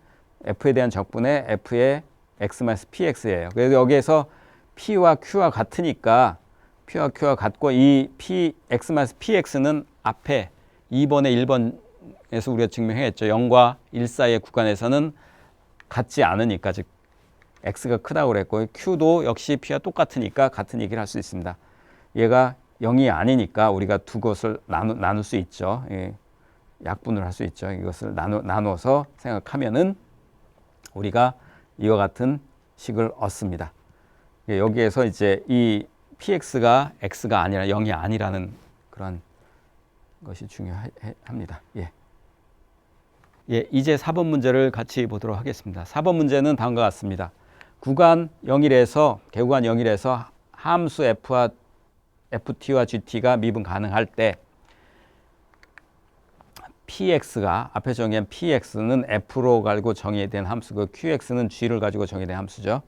F에 대한 적분의 F의 x-px예요. 그래서 여기에서 P와 Q가 같으니까 P와 Q가 같고 이 P, x-px는 앞에 2번에 1번에서 우리가 증명했죠. 0과 1 사이의 구간에서는 같지 않으니까, 즉 x가 크다고 그랬고 q도 역시 p와 똑같으니까 같은 얘기를 할 수 있습니다. 얘가 0이 아니니까 우리가 두 것을 나눌 수 있죠. 예, 약분을 할 수 있죠. 이것을 나눠서 생각하면은 우리가 이와 같은 식을 얻습니다. 예, 여기에서 이제 이 px가 x가 아니라 0이 아니라는 그런 것이 중요합니다. 예. 예, 이제 4번 문제를 같이 보도록 하겠습니다. 4번 문제는 다음과 같습니다. 구간 0일에서 개구간 0일에서 함수 f와 ft와 gt가 미분 가능할 때 px가 앞에 정의한 px는 f로 가지고 정의된 함수고 qx는 g를 가지고 정의된 함수죠.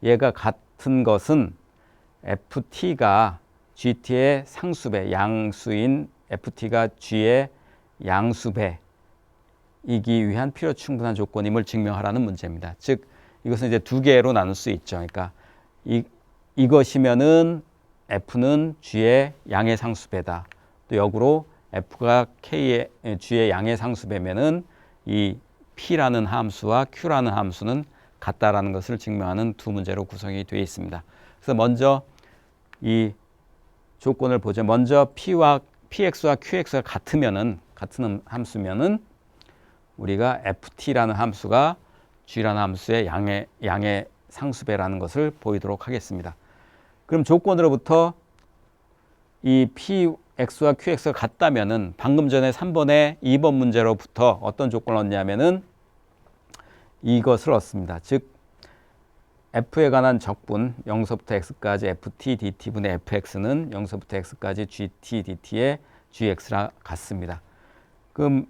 얘가 같은 것은 ft가 gt의 상수배, 양수인 ft가 g의 양수배이기 위한 필요 충분한 조건임을 증명하라는 문제입니다. 즉 이것은 이제 두 개로 나눌 수 있죠. 그러니까 이것이면은 f는 g의 양의 상수배다. 또 역으로 f가 g의 양의 상수배면은 이 p라는 함수와 q라는 함수는 같다라는 것을 증명하는 두 문제로 구성이 되어 있습니다. 그래서 먼저 이 조건을 보죠. 먼저 px와 qx가 같은 함수면은 우리가 ft라는 함수가 g라는 함수의 양의 상수배라는 것을 보이도록 하겠습니다. 그럼 조건으로부터 이 px와 qx가 같다면은 방금 전에 3번의 2번 문제로부터 어떤 조건을 얻냐면은 이것을 얻습니다. 즉 f에 관한 적분 0서부터 x까지 ft dt분의 fx는 0서부터 x까지 gt dt의 gx랑 같습니다. 그럼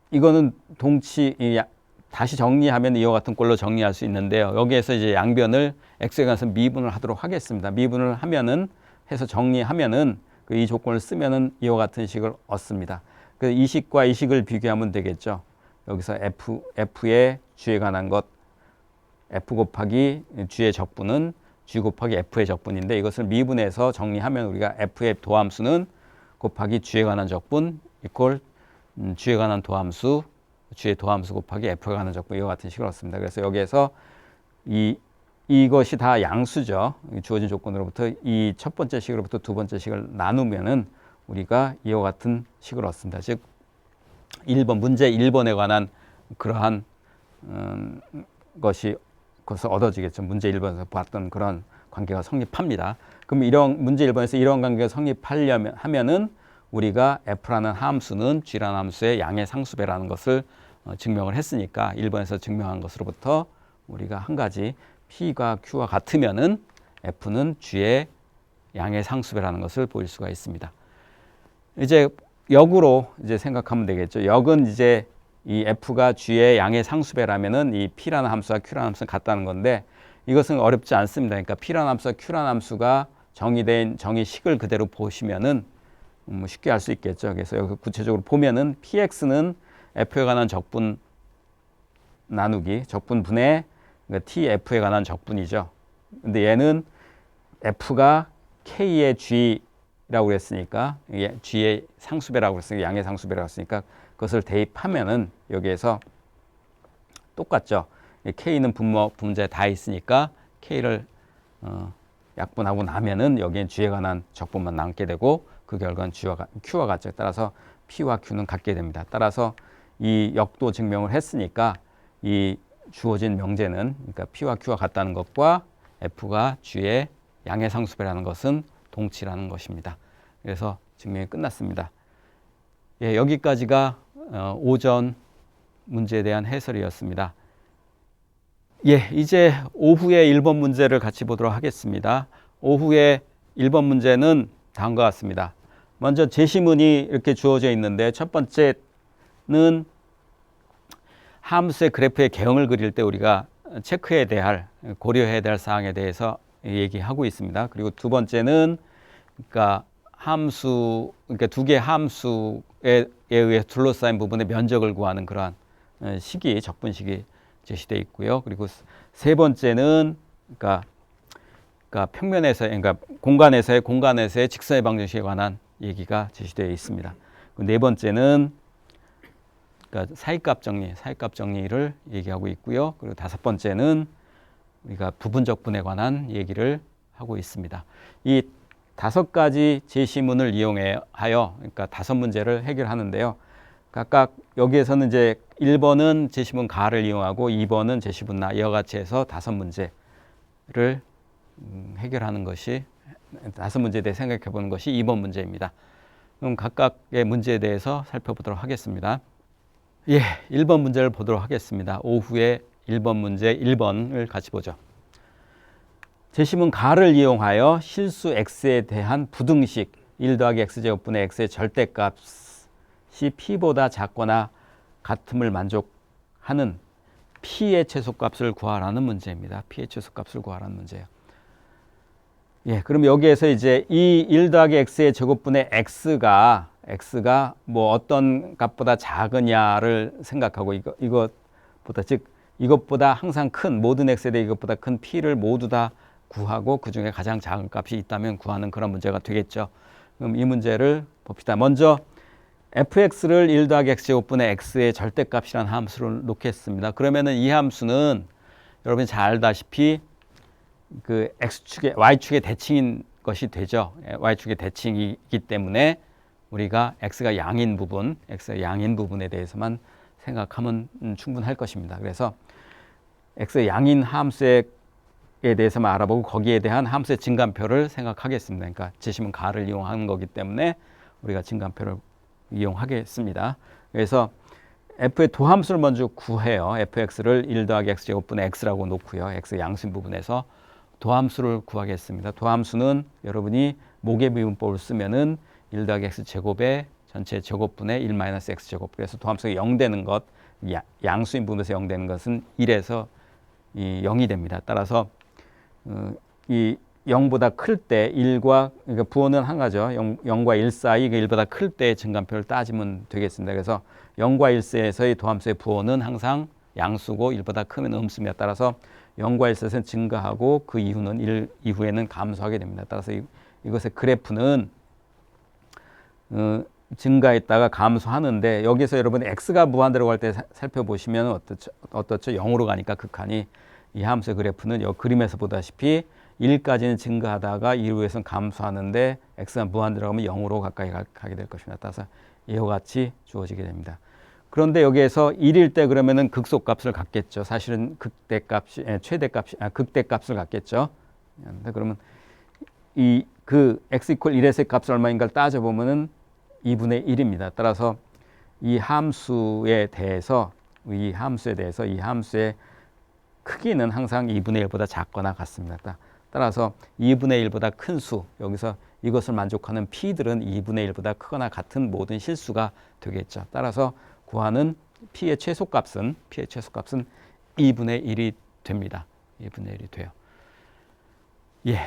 이거는 다시 정리하면 이와 같은 꼴로 정리할 수 있는데요. 여기에서 이제 양변을 x에 관해서 미분을 하도록 하겠습니다. 미분을 하면은 해서 정리하면은 이 조건을 쓰면은 이와 같은 식을 얻습니다. 그래서 이 식과 이 식을 비교하면 되겠죠. 여기서 f의 g에 관한 것 f 곱하기 g의 적분은 g 곱하기 f의 적분인데 이것을 미분해서 정리하면 우리가 f의 도함수는 곱하기 g에 관한 적분 이퀄 g에 관한 도함수 g의 도함수 곱하기 f에 관한 적분 이와 같은 식을 얻습니다. 그래서 여기에서 이것이 다 양수죠. 주어진 조건으로부터 이 첫 번째 식으로부터 두 번째 식을 나누면은 우리가 이와 같은 식을 얻습니다. 즉 1번 문제 1번에 관한 그러한 것을 얻어지겠죠. 문제 1번에서 봤던 그런 관계가 성립합니다. 그럼 이런 문제 1번에서 이런 관계가 성립하면은 우리가 f라는 함수는 g라는 함수의 양의 상수배라는 것을 증명을 했으니까 1번에서 증명한 것으로부터 우리가 한 가지 p가 q와 같으면은 f는 g의 양의 상수배라는 것을 보일 수가 있습니다. 이제 역으로 이제 생각하면 되겠죠. 역은 이제 이 f가 g의 양의 상수배라면은 이 p라는 함수와 q라는 함수는 같다는 건데 이것은 어렵지 않습니다. 그러니까 p라는 함수와 q라는 함수가 정의된 정의식을 그대로 보시면은 쉽게 알 수 있겠죠. 그래서 여기 구체적으로 보면은 px는 f에 관한 적분 나누기 적분분의 그러니까 tf에 관한 적분이죠. 근데 얘는 f가 k의 g라고 그랬으니까 g의 상수배라고 그랬으니까 양의 상수배라고 했으니까 그것을 대입하면은 여기에서 똑같죠. k는 분모분자에 다 있으니까 k를 약분하고 나면은 여기엔 g에 관한 적분만 남게 되고 그 결과는 q와 같죠. 따라서 p와 q는 같게 됩니다. 따라서 이 역도 증명을 했으니까 이 주어진 명제는 그러니까 p와 q와 같다는 것과 f가 g의 양의 상수배라는 것은 동치라는 것입니다. 그래서 증명이 끝났습니다. 예, 여기까지가 오전 문제에 대한 해설이었습니다. 예, 이제 오후에 1번 문제를 같이 보도록 하겠습니다. 오후에 1번 문제는 다음과 같습니다. 먼저 제시문이 이렇게 주어져 있는데 첫 번째는 함수의 그래프의 개형을 그릴 때 우리가 고려해야 될 사항에 대해서 얘기하고 있습니다. 그리고 두 번째는 그러니까 두 개의 함수에 의해 둘러싸인 부분의 면적을 구하는 그러한 적분식이 제시되어 있고요. 그리고 세 번째는 그러니까 공간에서의 직선의 방정식에 관한 얘기가 제시되어 있습니다. 네 번째는 그러니까 사이값 정리를 얘기하고 있고요. 그리고 다섯 번째는 우리가 부분적분에 관한 얘기를 하고 있습니다. 이 다섯 가지 제시문을 이용하여 그러니까 다섯 문제를 해결하는데요. 각각 여기에서는 이제 1번은 제시문 가를 이용하고 2번은 제시문 나 이와 같이 해서 다섯 문제를 해결하는 것이 다섯 문제에 대해 생각해 보는 것이 2번 문제입니다. 그럼 각각의 문제에 대해서 살펴보도록 하겠습니다. 예, 1번 문제를 보도록 하겠습니다. 오후에 1번 문제 1번을 같이 보죠. 제시문 가를 이용하여 실수 x에 대한 부등식 1 더하기 x제곱분의 x의 절대값이 p보다 작거나 같음을 만족하는 p의 최소값을 구하라는 문제입니다. p의 최소값을 구하라는 문제예요. 예, 그럼 여기에서 이제 이 1 더하기 x의 제곱분의 x가 뭐 어떤 값보다 작으냐를 생각하고 이것보다 항상 큰 모든 x에 대해 이것보다 큰 p를 모두 다 구하고 그 중에 가장 작은 값이 있다면 구하는 그런 문제가 되겠죠. 그럼 이 문제를 봅시다. 먼저 fx를 1 더하기 x제곱분의 x의 절대값이라는 함수를 놓겠습니다. 그러면은 이 함수는 여러분이 잘 알다시피 그 x축의 y축의 대칭인 것이 되죠. y축의 대칭이기 때문에 우리가 x가 양인 부분에 대해서만 생각하면 충분할 것입니다. 그래서 x의 양인 함수에 대해서만 알아보고 거기에 대한 함수의 증간표를 생각하겠습니다. 그러니까 제시문 가를 이용하는 거기 때문에 우리가 증간표를 이용하겠습니다. 그래서 f의 도함수를 먼저 구해요. fx를 1 더하기 x제곱분의 x라고 놓고요. x 양수인 부분에서 도함수를 구하겠습니다. 도함수는 여러분이 모계비분법을 쓰면은 1 더하기 x제곱의 전체 제곱분의 1 마이너스 x제곱. 그래서 도함수가 0 되는 것, 양수인 부분에서 0 되는 것은 1에서 0이 됩니다. 따라서 이 0보다 클 때 1과 그러니까 부호는 한 가죠. 0과 1 사이 1보다 클 때 증간표를 따지면 되겠습니다. 그래서 0과 1 사이에서의 도함수의 부호는 항상 양수고 1보다 크면 음수입니다. 따라서 0과 1 사이에서는 증가하고 그 이후는 1 이후에는 감소하게 됩니다. 따라서 이것의 그래프는 증가했다가 감소하는데 여기서 여러분 x가 무한대로 갈 때 살펴보시면 어떻죠? 0으로 가니까 극한이 이 함수의 그래프는 이 그림에서 보다시피 1까지는 증가하다가 이후에서는 감소하는데 x가 무한대로 가면 0으로 가까이 가게 될 것입니다. 따라서 이와 같이 주어지게 됩니다. 그런데 여기에서 1일 때 그러면은 극소값을 갖겠죠. 사실은 극대값을 갖겠죠. 그러면 그 x 이퀄 1에서의 값이 얼마인가를 따져보면은 2분의 1입니다. 따라서 이 함수에 대해서 이 함수의 크기는 항상 2분의 1보다 작거나 같습니다. 따라서 2분의 1보다 큰 수, 여기서 이것을 만족하는 p들은 2분의 1보다 크거나 같은 모든 실수가 되겠죠. 따라서 구하는 p의 최소값은 2분의 1이 됩니다. 2분의 1이 돼요. 예,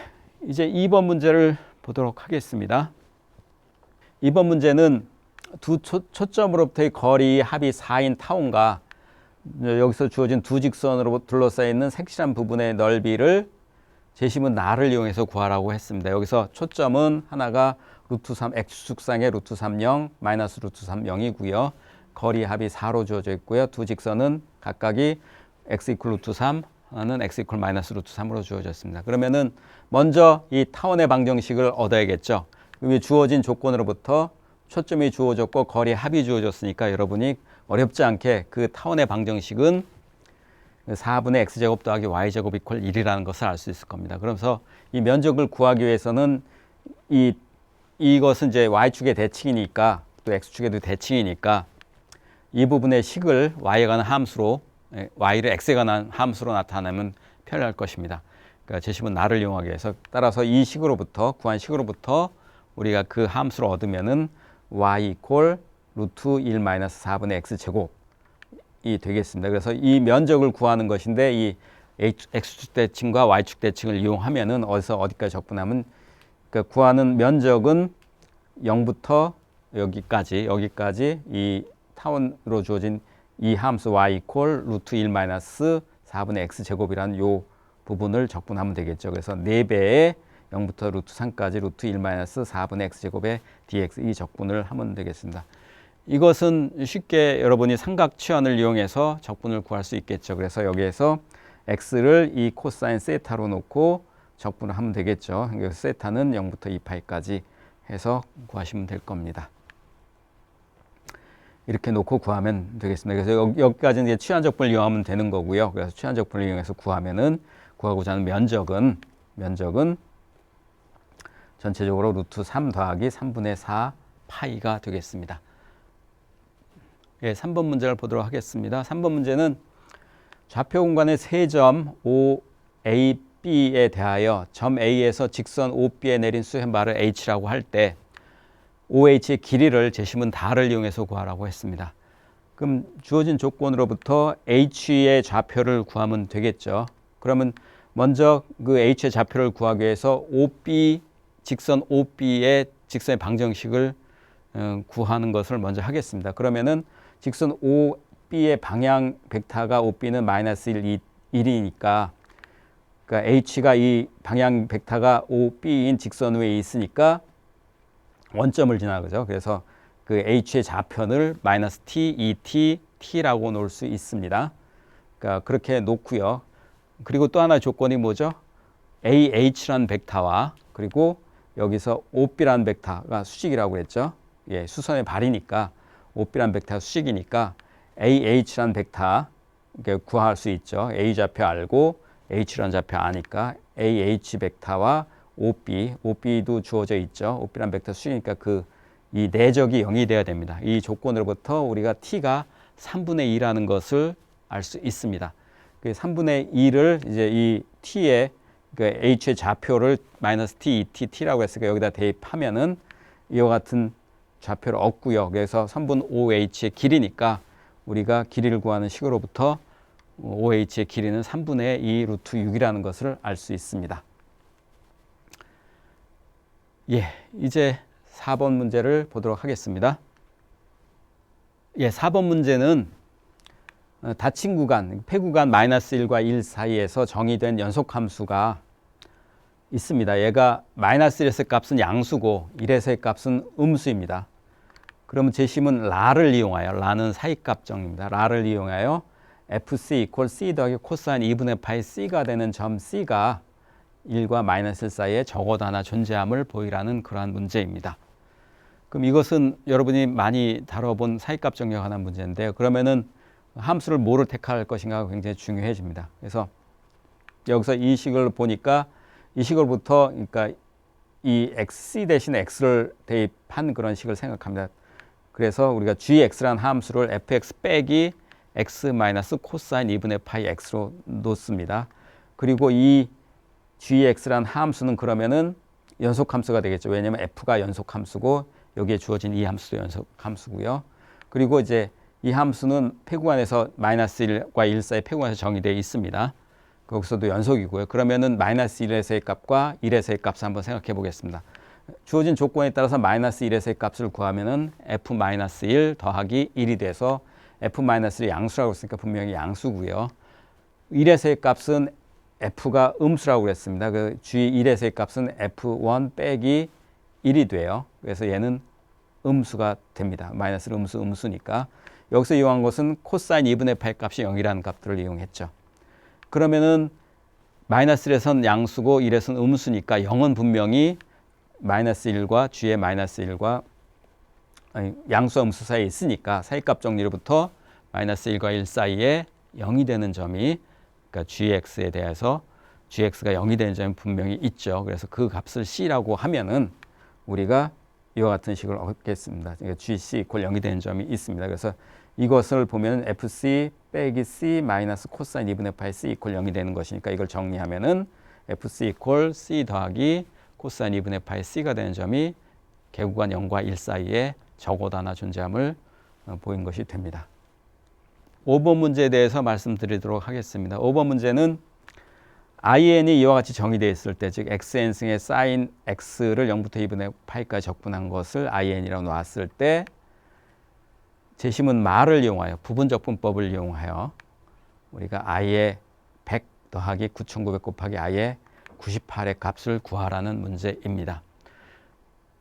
이제 2번 문제를 보도록 하겠습니다. 2번 문제는 두 초점으로부터의 거리 합이 4인 타원과 여기서 주어진 두 직선으로 둘러싸여 있는 색칠한 부분의 넓이를 제시문 나를 이용해서 구하라고 했습니다. 여기서 초점은 하나가 루트 3 x축상의 루트 3 0 마이너스 루트 3 0이고요. 거리 합이 4로 주어져 있고요. 두 직선은 각각이 x 이퀄 루트 3 하나는 x 이퀄 마이너스 루트 3으로 주어졌습니다. 그러면은 먼저 이 타원의 방정식을 얻어야겠죠. 이 주어진 조건으로부터 초점이 주어졌고 거리 합이 주어졌으니까 여러분이 어렵지 않게 그 타원의 방정식은 4분의 x제곱 더하기 y제곱 이퀄 1이라는 것을 알 수 있을 겁니다. 그래서 이 면적을 구하기 위해서는 이것은 이제 y축의 대칭이니까 또 x축에도 대칭이니까 이 부분의 식을 y에 관한 함수로 y를 x에 관한 함수로 나타내면 편리할 것입니다. 그러니까 제시문 나를 이용하기 위해서 따라서 이 식으로부터 구한 식으로부터 우리가 그 함수를 얻으면은 y 이퀄 루트 1 마이너스 4분의 x제곱이 되겠습니다. 그래서 이 면적을 구하는 것인데 이 x축 대칭과 y축 대칭을 이용하면은 어디까지 적분하면 그러니까 구하는 면적은 0부터 여기까지 이 타원으로 주어진 이 함수 y 이퀄 루트 1 마이너스 4분의 x제곱이라는 요 부분을 적분하면 되겠죠. 그래서 4배의 0부터 루트 3까지 루트 1 마이너스 4분의 x제곱의 dx 이 적분을 하면 되겠습니다. 이것은 쉽게 여러분이 삼각치환을 이용해서 적분을 구할 수 있겠죠. 그래서 여기에서 x를 이 코사인 세타로 놓고 적분을 하면 되겠죠. 세타는 0부터 2파이까지 해서 구하시면 될 겁니다. 이렇게 놓고 구하면 되겠습니다. 그래서 여기까지는 이제 치환적분을 이용하면 되는 거고요. 그래서 치환적분을 이용해서 구하고자 하는 면적은 전체적으로 루트 3 더하기 3분의 4 파이가 되겠습니다. 예, 3번 문제를 보도록 하겠습니다. 3번 문제는 좌표 공간의 세 점 OA, B에 대하여 점 A에서 직선 OB에 내린 수행말을 H라고 할 때 OH의 길이를 제시문 다를 이용해서 구하라고 했습니다. 그럼 주어진 조건으로부터 H의 좌표를 구하면 되겠죠. 그러면 먼저 그 H의 좌표를 구하기 위해서 직선 OB의 직선의 방정식을 구하는 것을 먼저 하겠습니다. 그러면은 직선 OB의 방향 벡터가 OB는 마이너스 1이니까 그러니까 H가 이 방향 벡터가 OB인 직선 위에 있으니까 원점을 지나가죠. 그래서 그 H의 좌편을 마이너스 T, 2T, T라고 놓을 수 있습니다. 그러니까 그렇게 놓고요. 그리고 또 하나 조건이 뭐죠? AH라는 벡터와 그리고 여기서 OB라는 벡터가 수직이라고 했죠. 예, 수선의 발이니까 OB라는 벡터가 수직이니까 AH라는 벡터 구할 수 있죠. A 좌표 알고 H라는 좌표 아니까 AH 벡터와 OB도 주어져 있죠. OB라는 벡터 수직이니까 이 내적이 0이 돼야 됩니다. 이 조건으로부터 우리가 T가 3분의 2라는 것을 알 수 있습니다. 그 3분의 2를 이제 이 T의 H의 좌표를 마이너스 T, T라고 했으니까 여기다 대입하면은 이와 같은 좌표를 얻고요. 그래서 3분 5H의 길이니까 우리가 길이를 구하는 식으로부터 OH의 길이는 3분의 2 루트 6이라는 것을 알 수 있습니다. 예, 이제 4번 문제를 보도록 하겠습니다. 예, 4번 문제는 닫힌 구간, 폐구간 마이너스 1과 1 사이에서 정의된 연속함수가 있습니다. 얘가 마이너스 1에서의 값은 양수고 1에서의 값은 음수입니다. 그러면 제심은 라를 이용하여, 라는 사이값 정의입니다. 라를 이용하여 FC 이퀄 C 더하기 코사인 2분의 파이 C가 되는 점 C가 1과 마이너스 1 사이에 적어도 하나 존재함을 보이라는 그러한 문제입니다. 그럼 이것은 여러분이 많이 다뤄본 사이값 정의에 관한 문제인데요. 그러면은 함수를 뭐를 택할 것인가가 굉장히 중요해집니다. 그래서 여기서 이 식을 보니까 이 식으로부터 그러니까 이 XC 대신에 X를 대입한 그런 식을 생각합니다. 그래서 우리가 gx라는 함수를 fx 빼기 x 마이너스 코사인 2분의 파이 x로 놓습니다. 그리고 이 gx라는 함수는 그러면은 연속함수가 되겠죠. 왜냐하면 f가 연속함수고 여기에 주어진 이 함수도 연속함수고요. 그리고 이제 이 함수는 폐구간에서 마이너스 1과 1 사이 폐구간에서 정의되어 있습니다. 거기서도 연속이고요. 그러면은 마이너스 1에서의 값과 1에서의 값을 한번 생각해 보겠습니다. 주어진 조건에 따라서 마이너스 1에서의 값을 구하면은 f 마이너스 1 더하기 1이 돼서 f 마이너스 1이 양수라고 했으니까 분명히 양수고요. 1에서의 값은 f가 음수라고 그랬습니다. 그 g1에서의 값은 f1 빼기 1이 돼요. 그래서 얘는 음수가 됩니다. 마이너스 음수니까. 여기서 이용한 것은 코사인 2분의 8 값이 0이라는 값들을 이용했죠. 그러면은 마이너스 1에서는 양수고 1에서는 음수니까 0은 분명히 마이너스 1과 g의 마이너스 1과 양수와 음수 사이에 있으니까 사이값 정리로부터 마이너스 1과 1 사이에 0이 되는 점이 그러니까 gx에 대해서 gx가 0이 되는 점이 분명히 있죠. 그래서 그 값을 c라고 하면은 우리가 이와 같은 식을 얻겠습니다. 그러니까 gc 이퀄 0이 되는 점이 있습니다. 그래서 이것을 보면 fc 빼기 c 마이너스 코사인 2분의 파이 c 이퀄 0이 되는 것이니까 이걸 정리하면은 fc 이퀄 c 더하기 코사인 2분의 파이 c가 되는 점이 개구간 0과 1 사이에 적어도 하나 존재함을 보인 것이 됩니다. 5번 문제에 대해서 말씀드리도록 하겠습니다. 5번 문제는 in이 이와 같이 정의되어 있을 때, 즉 xn승의 사인 x를 0부터 2분의 파이까지 적분한 것을 in이라고 놨을 때 제심은 말을 이용하여 부분적분법을 이용하여 우리가 i의 100 더하기 9900 곱하기 i의 98의 값을 구하라는 문제입니다.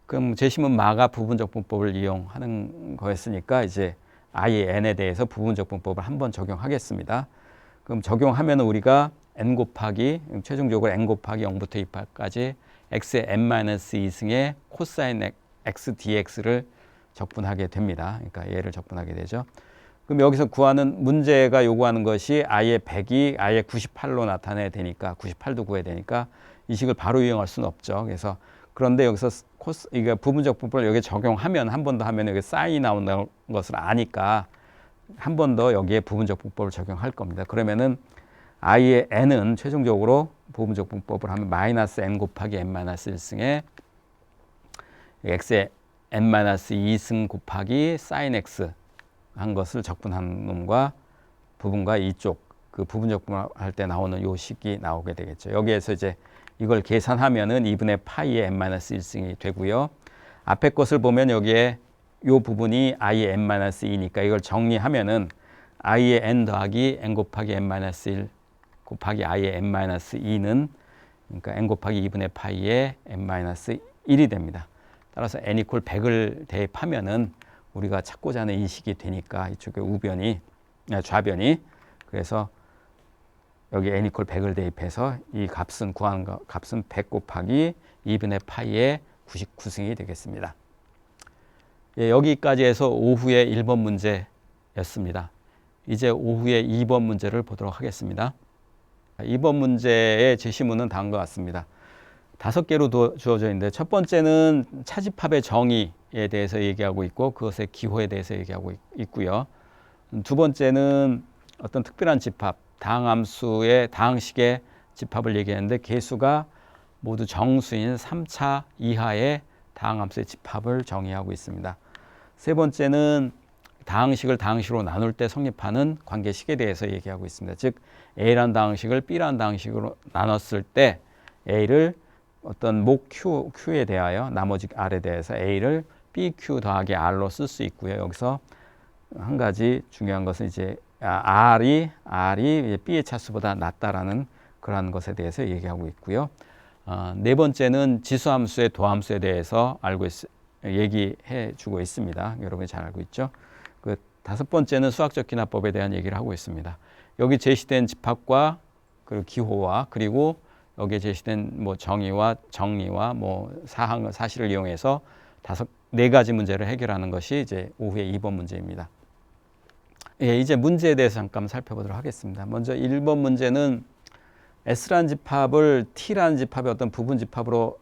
그럼 제심은 마가 부분적분법을 이용하는 거였으니까 이제 i의 n에 대해서 부분적분법을 한번 적용하겠습니다. 그럼 적용하면 우리가 n 곱하기 최종적으로 n 곱하기 0부터 2파까지 x의 n-2승의 코사인 x dx를 적분하게 됩니다. 그러니까 얘를 적분하게 되죠. 그럼 여기서 구하는 문제가 요구하는 것이 i의 100이 i의 98로 나타내야 되니까 98도 구해야 되니까 이 식을 바로 이용할 수는 없죠. 그래서 그런데 여기서 이게 부분적분법을 여기에 적용하면 한 번 더 하면 여기 사인이 나오는 것을 아니까 한 번 더 여기에 부분적분법을 적용할 겁니다. 그러면은 i의 n은 최종적으로 부분적분법을 하면 마이너스 n 곱하기 n-1승에 x의 n-2승 곱하기 sin x 한 것을 적분한 놈과 부분과 이쪽 그 부분적분을 할 때 나오는 요 식이 나오게 되겠죠. 여기에서 이제 이걸 계산하면은 2분의 파이의 n-1승이 되고요. 앞에 것을 보면 여기에 요 부분이 i의 n-2니까 이걸 정리하면은 i의 n 더하기 n 곱하기 n-1 곱하기 i의 n-2는 그러니까 n 곱하기 2분의 파이의 n-1이 됩니다. 따라서 n 이퀄 100을 대입하면은 우리가 찾고자 하는 인식이 되니까 이쪽에 좌변이 그래서 여기 n 이퀄 100을 대입해서 이 값은 구한 값은 100 곱하기 2분의 파이의 99승이 되겠습니다. 예, 여기까지 해서 오후의 1번 문제였습니다. 이제 오후의 2번 문제를 보도록 하겠습니다. 2번 문제의 제시문은 다음과 같습니다. 5개로 주어져 있는데 첫 번째는 차집합의 정의에 대해서 얘기하고 있고 그것의 기호에 대해서 얘기하고 있고요. 두 번째는 어떤 특별한 집합, 다항함수의 다항식의 집합을 얘기하는데 개수가 모두 정수인 3차 이하의 다항함수의 집합을 정의하고 있습니다. 세 번째는 다항식을 다항식으로 나눌 때 성립하는 관계식에 대해서 얘기하고 있습니다. 즉 A라는 다항식을 B라는 다항식으로 나눴을 때 A를 어떤 목 Q에 대하여 나머지 R에 대해서 A를 BQ 더하기 R로 쓸 수 있고요. 여기서 한 가지 중요한 것은 이제 R이 B의 차수보다 낮다라는 그러한 것에 대해서 얘기하고 있고요. 네 번째는 지수함수의 도함수에 대해서 얘기해 주고 있습니다. 여러분이 잘 알고 있죠. 그 다섯 번째는 수학적 기납법에 대한 얘기를 하고 있습니다. 여기 제시된 집합과 그리고 기호와 그리고 여기에 제시된 뭐 정의와 정리와 뭐 사실을 이용해서 네 가지 문제를 해결하는 것이 이제 오후의 2번 문제입니다. 예, 이제 문제에 대해서 잠깐 살펴보도록 하겠습니다. 먼저 1번 문제는 S라는 집합을 T라는 집합의 어떤 부분 집합으로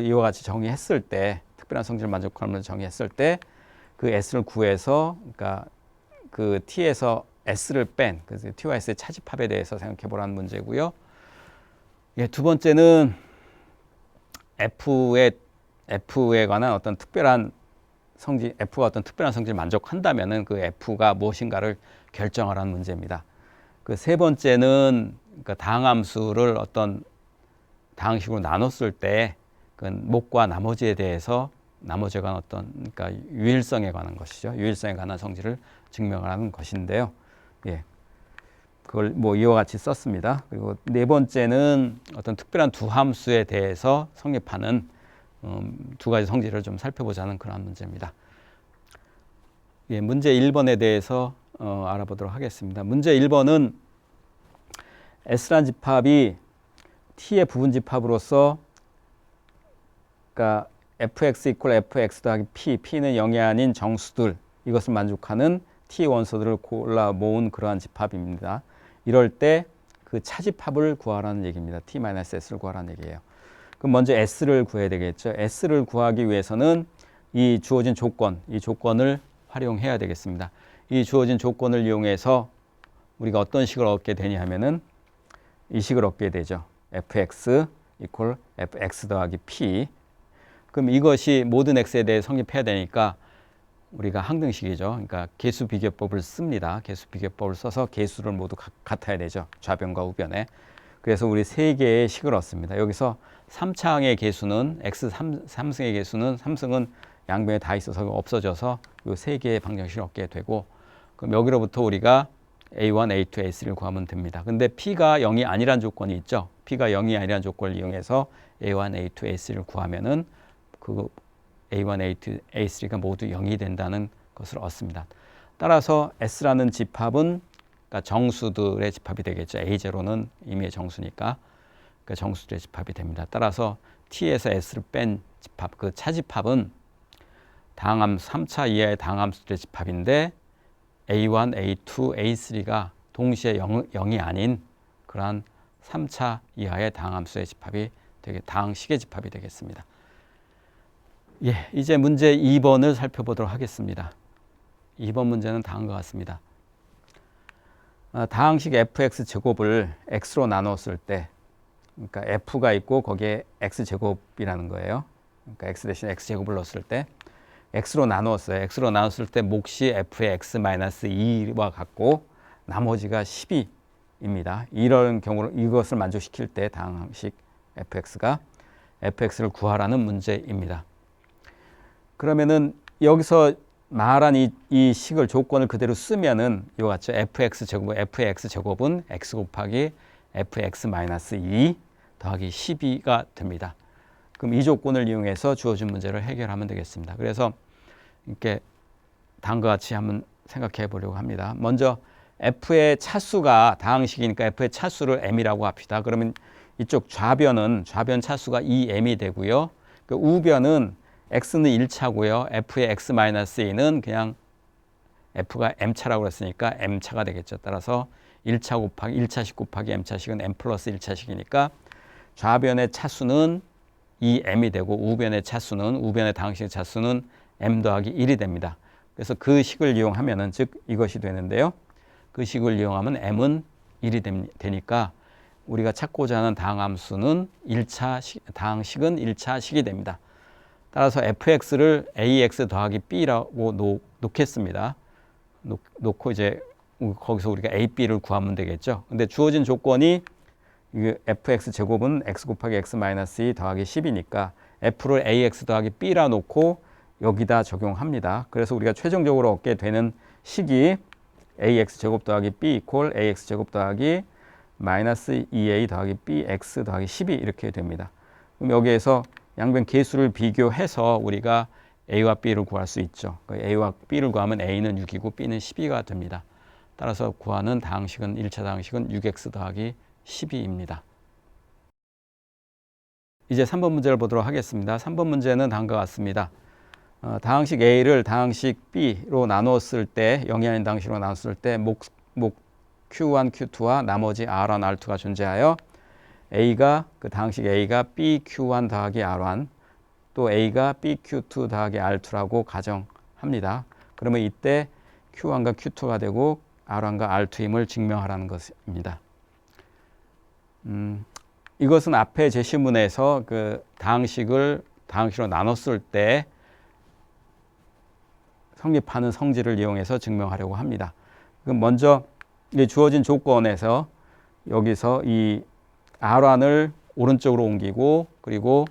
이와 같이 정의했을 때 특별한 성질을 만족하는 문제 정의했을 때 그 S를 구해서 그러니까 그 T에서 S를 뺀 그래서 T와 S의 차집합에 대해서 생각해 보라는 문제고요. 예, 두 번째는 F에 관한 어떤 특별한 성질, F가 어떤 특별한 성질을 만족한다면은 그 F가 무엇인가를 결정하라는 문제입니다. 그 세 번째는 그러니까 다항함수를 어떤 다항식으로 나눴을 때 그 목과 나머지에 대해서 나머지에 관한 어떤 그러니까 유일성에 관한 것이죠. 유일성에 관한 성질을 증명하는 것인데요. 예. 그걸 뭐 이와 같이 썼습니다. 그리고 네 번째는 어떤 특별한 두 함수에 대해서 성립하는 두 가지 성질을 좀 살펴보자는 그런 문제입니다. 예, 문제 1번에 대해서 알아보도록 하겠습니다. 문제 1번은 S라는 집합이 T의 부분 집합으로서 그러니까 fx 이퀄 fx 더하기 p, p는 0이 아닌 정수들 이것을 만족하는 T 원소들을 골라 모은 그러한 집합입니다. 이럴 때 그 차집합을 구하라는 얘기입니다. T-S를 구하라는 얘기예요. 그럼 먼저 S를 구해야 되겠죠. S를 구하기 위해서는 이 주어진 이 조건을 활용해야 되겠습니다. 이 주어진 조건을 이용해서 우리가 어떤 식을 얻게 되냐 하면은 이 식을 얻게 되죠. fx 이퀄 fx 더하기 p. 그럼 이것이 모든 x에 대해 성립해야 되니까 우리가 항등식이죠. 그러니까 개수 비교법을 씁니다. 개수 비교법을 써서 개수를 모두 같아야 되죠. 좌변과 우변에. 그래서 우리 세 개의 식을 얻습니다. 여기서 3차항의 개수는 x 3승의 개수는 3승은 양변에 다 있어서 없어져서 이 세 개의 방정식을 얻게 되고 그럼 여기로부터 우리가 A1, A2, A3를 구하면 됩니다. 근데 P가 0이 아니란 조건이 있죠. P가 0이 아니란 조건을 이용해서 A1, A2, A3를 구하면은 그 A1, A2, A3가 모두 0이 된다는 것을 얻습니다. 따라서 S라는 집합은 그러니까 정수들의 집합이 되겠죠. A0는 이미 정수니까 그러니까 정수들의 집합이 됩니다. 따라서 T에서 S를 뺀 집합, 그 차집합은 다항함수 3차 이하의 다항함수들의 집합인데 A1, A2, A3가 동시에 0이 아닌 그러한 3차 이하의 다항함수의 집합이 다항식의 집합이 되겠습니다. 예, 이제 문제 2번을 살펴보도록 하겠습니다. 2번 문제는 다음과 같습니다. 다항식 fx 제곱을 x로 나눴을 때 그러니까 f가 있고 거기에 x 제곱이라는 거예요. 그러니까 x 대신 x 제곱을 넣었을 때 x로 나누었어요. x로 나눴을 때 몫이 f의 x-2와 같고 나머지가 12입니다. 이런 경우로 이것을 만족시킬 때 다항식 fx를 구하라는 문제입니다. 그러면은 여기서 말한 이 식을 조건을 그대로 쓰면은 이와 같이 f의 x제곱은 x 곱하기 fx-2 더하기 12가 됩니다. 그럼 이 조건을 이용해서 주어진 문제를 해결하면 되겠습니다. 그래서 이렇게 다음과 같이 한번 생각해 보려고 합니다. 먼저 f의 차수가 다항식이니까 f의 차수를 m이라고 합시다. 그러면 이쪽 좌변은 좌변 차수가 2m이 되고요. 그 우변은 x는 1차고요. f의 x-a는 그냥 f가 m차라고 그랬으니까 m차가 되겠죠. 따라서 1차 곱하기 1차식 곱하기 m차식은 m 플러스 1차식이니까 좌변의 차수는 2m이 되고 우변의 차수는 우변의 다항식의 차수는 m 더하기 1이 됩니다. 그래서 그 식을 이용하면은 즉 이것이 되는데요. 그 식을 이용하면 m은 1이 되니까 우리가 찾고자 하는 다항함수는 다항식은 1차식이 됩니다. 따라서 fx를 ax 더하기 b라고 놓겠습니다. 놓고 이제 거기서 우리가 a, b를 구하면 되겠죠. 근데 주어진 조건이 fx 제곱은 x 곱하기 x 마이너스 2 더하기 10이니까 f를 ax 더하기 b라 놓고 여기다 적용합니다. 그래서 우리가 최종적으로 얻게 되는 식이 ax 제곱 더하기 b 이퀄 ax 제곱 더하기 마이너스 2a 더하기 bx 더하기 10이 이렇게 됩니다. 그럼 여기에서 양변 계수를 비교해서 우리가 a와 b를 구할 수 있죠. a와 b를 구하면 a는 6이고 b는 12가 됩니다. 따라서 구하는 다항식은 1차 다항식은 6x 더하기 12입니다. 이제 3번 문제를 보도록 하겠습니다. 3번 문제는 다음과 같습니다. 다항식 A를 다항식 B로 나눴을 때, 0이 아닌 다항식으로 나눴을 때 목 Q1, Q2와 나머지 R1, R2가 존재하여 그 다항식 A가 BQ1 더하기 R1 또 A가 BQ2 더하기 R2라고 가정합니다. 그러면 이때 Q1과 Q2가 되고 R1과 R2임을 증명하라는 것입니다. 이것은 앞에 제시문에서 그 다항식으로 나눴을 때 성립하는 성질을 이용해서 증명하려고 합니다. 그럼 먼저 주어진 조건에서 여기서 이 R1을 오른쪽으로 옮기고 그리고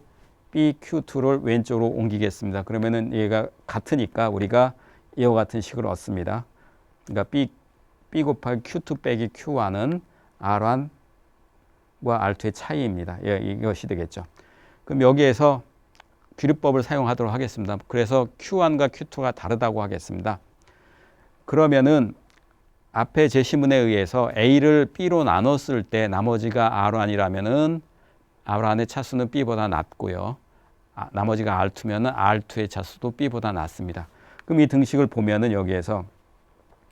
BQ2를 왼쪽으로 옮기겠습니다. 그러면은 얘가 같으니까 우리가 이와 같은 식을 얻습니다. 그러니까 B 곱하기 Q2 빼기 Q1은 R1과 R2의 차이입니다. 이것이 되겠죠. 그럼 여기에서 귀류법을 사용하도록 하겠습니다. 그래서 Q1과 Q2가 다르다고 하겠습니다. 그러면은 앞에 제시문에 의해서 A를 B로 나눴을 때 나머지가 R1이라면은 R1의 차수는 B보다 낮고요. 나머지가 R2면은 R2의 차수도 B보다 낮습니다. 그럼 이 등식을 보면은 여기에서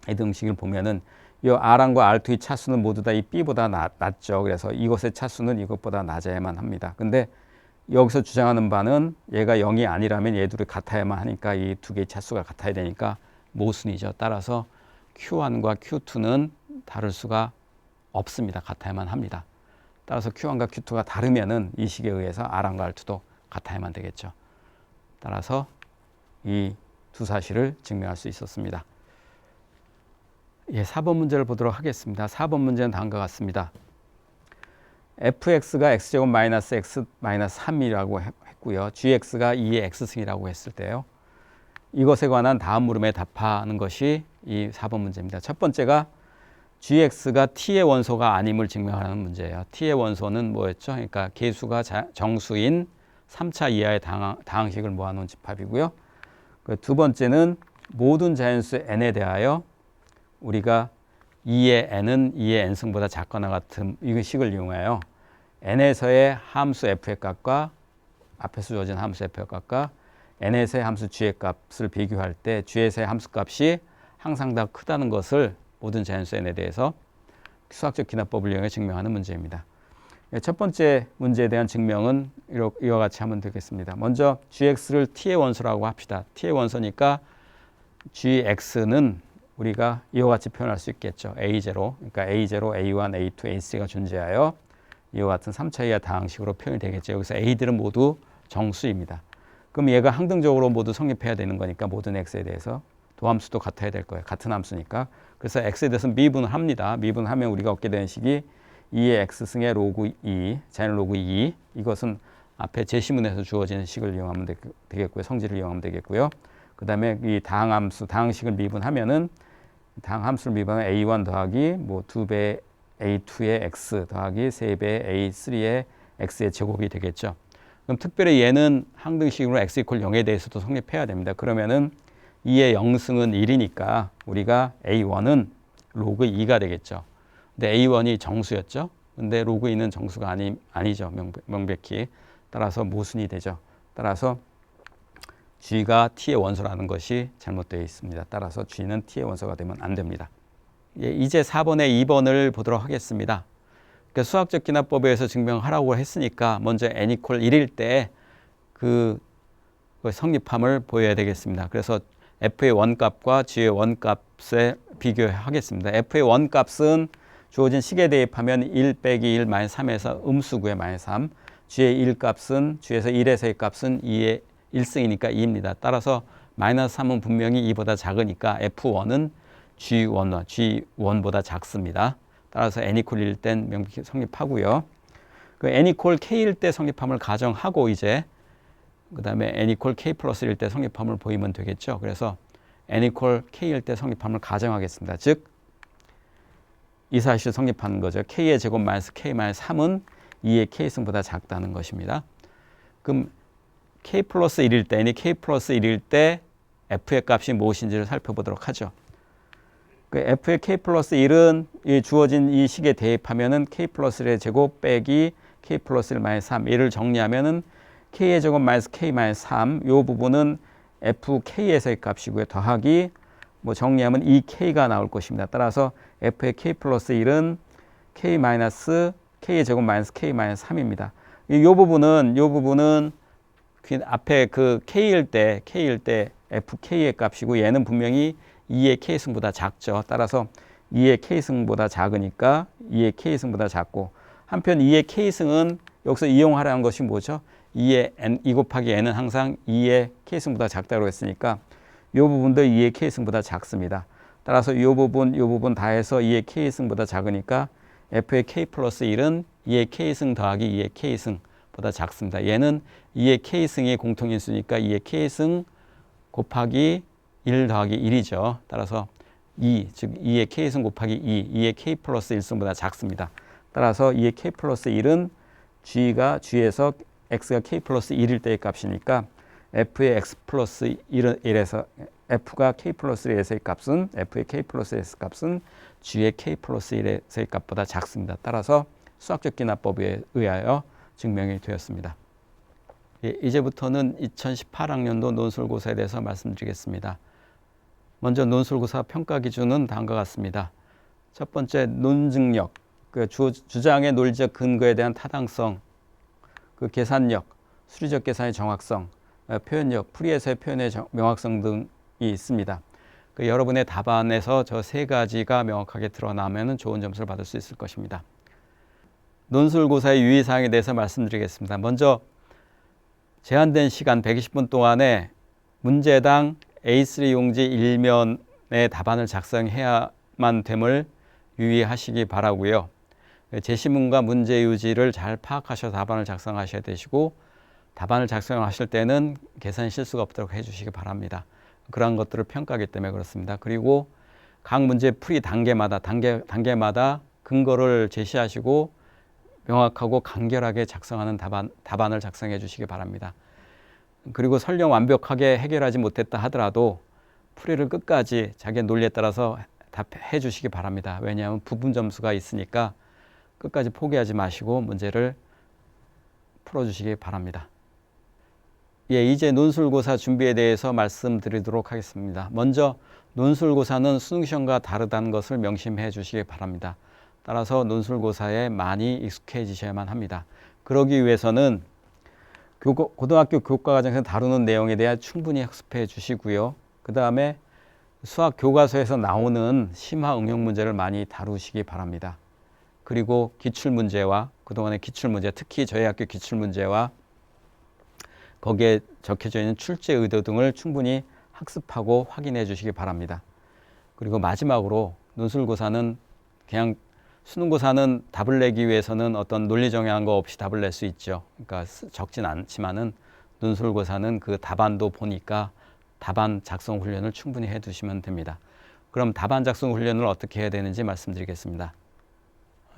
이 등식을 보면은 이 R1과 R2의 차수는 모두 다 이 B보다 낮죠. 그래서 이것의 차수는 이것보다 낮아야만 합니다. 근데 여기서 주장하는 바는 얘가 0이 아니라면 얘 둘이 같아야만 하니까 이 두 개의 차수가 같아야 되니까 모순이죠. 따라서 Q1과 Q2는 다를 수가 없습니다. 같아야만 합니다. 따라서 Q1과 Q2가 다르면은 이 식에 의해서 R1과 R2도 같아야만 되겠죠. 따라서 이 두 사실을 증명할 수 있었습니다. 4번 문제를 보도록 하겠습니다. 4번 문제는 다음과 같습니다. fx가 x제곱 마이너스 x 마이너스 3이라고 했고요. gx가 2의 x승이라고 했을 때요. 이것에 관한 다음 물음에 답하는 것이 이 4번 문제입니다. 첫 번째가 gx가 t의 원소가 아님을 증명하는 문제예요. t의 원소는 뭐였죠? 그러니까 계수가 정수인 3차 이하의 다항식을 모아놓은 집합이고요. 두 번째는 모든 자연수 n에 대하여 우리가 2의 n은 2의 n승보다 작거나 같은 이 식을 이용하여 n에서의 함수 f의 값과 앞에서 주어진 함수 f의 값과 n에서의 함수 g의 값을 비교할 때 g에서의 함수 값이 항상 다 크다는 것을 모든 자연수 n에 대해서 수학적 기납법을 이용해 증명하는 문제입니다. 첫 번째 문제에 대한 증명은 이와 같이 하면 되겠습니다. 먼저 gx를 t의 원소라고 합시다. t의 원소니까 gx는 우리가 이와 같이 표현할 수 있겠죠. A0, 그러니까 A0, A1, A2, A3가 존재하여 이와 같은 3차 이하 다항식으로 표현이 되겠죠. 여기서 A들은 모두 정수입니다. 그럼 얘가 항등적으로 모두 성립해야 되는 거니까 모든 X에 대해서 도함수도 같아야 될 거예요. 같은 함수니까. 그래서 X에 대해서는 미분을 합니다. 미분하면 우리가 얻게 되는 식이 2의 X승의 로그 2, 자연 로그 2. 이것은 앞에 제시문에서 주어지는 식을 이용하면 되겠고요. 성질을 이용하면 되겠고요. 그 다음에 이 다항식을 미분하면은 다항함수를 미분하면 A1 더하기 2배 A2의 X 더하기 3배 A3의 X의 제곱이 되겠죠. 그럼 특별히 얘는 항등식으로 X 이퀄 0에 대해서도 성립해야 됩니다. 그러면은 2의 0승은 1이니까 우리가 A1은 로그 2가 되겠죠. 근데 A1이 정수였죠. 근데 로그 2는 정수가 아니죠. 명백히. 따라서 모순이 되죠. 따라서 G가 T의 원소라는 것이 잘못되어 있습니다. 따라서 G는 T의 원소가 되면 안 됩니다. 예, 이제 4번에 2번을 보도록 하겠습니다. 그러니까 수학적 기납법에 의해서 증명하라고 했으니까 먼저 n = 1일 때 그 성립함을 보여야 되겠습니다. 그래서 f의 원값과 g의 원값에 비교하겠습니다. f의 원값은 주어진 식에 대입하면 1 빼기 1 마이너스 3에서 음수 9의 마이너스 3, g의 1값은 g에서 1에서의 값은 2의 1승이니까 2입니다. 따라서 마이너스 3은 분명히 2보다 작으니까 f1은 g1보다 작습니다. 따라서 n = 1일 땐 명백히 성립하고요. 그 n = k일 때 성립함을 가정하고 이제 그 다음에 n = k 플러스 1일 때 성립함을 보이면 되겠죠. 그래서 n = k일 때 성립함을 가정하겠습니다. 즉 이 사실을 성립하는 거죠. k의 제곱 마이너스 k 마이너스 3은 2의 k승보다 작다는 것입니다. 그럼 k 플러스 1일 때, n이 k 플러스 1일 때 f의 값이 무엇인지를 살펴보도록 하죠. 그 f의 k 플러스 1은 이 주어진 이 식에 대입하면은 k 플러스 1의 제곱 빼기 k 플러스 1 마이너스 3. 얘를 정리하면은 k의 제곱 마이너스 k 마이너스 3. 요 부분은 fk에서의 값이고요. 더하기 뭐 정리하면 2k가 나올 것입니다. 따라서 f의 k 플러스 1은 k 마이너스 k의 제곱 마이너스 k 마이너스 3입니다. 요 부분은 그 앞에 그 k일 때 fk의 값이고 얘는 분명히 2의 k승보다 작죠. 따라서 2의 k승보다 작으니까 2의 k승보다 작고, 한편 2의 k승은 여기서 이용하라는 것이 뭐죠? 2의 n, 2 곱하기 n은 항상 2의 k승보다 작다고 했으니까 이 부분도 2의 k승보다 작습니다. 따라서 이 부분 다 해서 2의 k승보다 작으니까 f의 k 플러스 1은 2의 k승 더하기 2의 k승보다 작습니다. 얘는 2의 k승이 공통인수니까 2의 k승 곱하기 1 더하기 1이죠. 따라서 2, 즉 2의 k승 곱하기 2의 k 플러스 1승보다 작습니다. 따라서 2의 k 플러스 1은 g에서 x가 k 플러스 1일 때의 값이니까 f의 x 플러스 1에서 f가 k 플러스 1에서의 값은 f의 k 플러스 1에서의 값은 g의 k 플러스 1에서의 값보다 작습니다. 따라서 수학적 기납법에 의하여 증명이 되었습니다. 예, 이제부터는 2018학년도 논술고사에 대해서 말씀드리겠습니다. 먼저 논술고사 평가 기준은 다음과 같습니다. 첫 번째, 논증력, 그 주장의 논리적 근거에 대한 타당성, 그 계산력, 수리적 계산의 정확성, 표현력, 풀이에서의 표현의 명확성 등이 있습니다. 그 여러분의 답안에서 저 세 가지가 명확하게 드러나면 좋은 점수를 받을 수 있을 것입니다. 논술고사의 유의사항에 대해서 말씀드리겠습니다. 먼저 제한된 시간 120분 동안에 문제당 A3 용지 1면의 답안을 작성해야만 됨을 유의하시기 바라고요. 제시문과 문제 유지를 잘 파악하셔서 답안을 작성하셔야 되시고, 답안을 작성하실 때는 계산 실수가 없도록 해주시기 바랍니다. 그러한 것들을 평가하기 때문에 그렇습니다. 그리고 각 문제 풀이 단계마다 근거를 제시하시고 명확하고 간결하게 작성하는 답안을 작성해 주시기 바랍니다. 그리고 설령 완벽하게 해결하지 못했다 하더라도 풀이를 끝까지 자기의 논리에 따라서 답해 주시기 바랍니다. 왜냐하면 부분 점수가 있으니까 끝까지 포기하지 마시고 문제를 풀어주시기 바랍니다. 예, 이제 논술고사 준비에 대해서 말씀드리도록 하겠습니다. 먼저 논술고사는 수능시험과 다르다는 것을 명심해 주시기 바랍니다. 따라서 논술고사에 많이 익숙해지셔야만 합니다. 그러기 위해서는 고등학교 교과과정에서 다루는 내용에 대해 충분히 학습해 주시고요. 그 다음에 수학 교과서에서 나오는 심화 응용 문제를 많이 다루시기 바랍니다. 그리고 기출문제와 그동안의 기출문제, 특히 저희 학교 기출문제와 거기에 적혀져 있는 출제 의도 등을 충분히 학습하고 확인해 주시기 바랍니다. 그리고 마지막으로 논술고사는 그냥 수능고사는 답을 내기 위해서는 어떤 논리 정연한 거 없이 답을 낼 수 있죠. 그러니까 적진 않지만은 논술고사는 그 답안도 보니까 답안 작성 훈련을 충분히 해 두시면 됩니다. 그럼 답안 작성 훈련을 어떻게 해야 되는지 말씀드리겠습니다.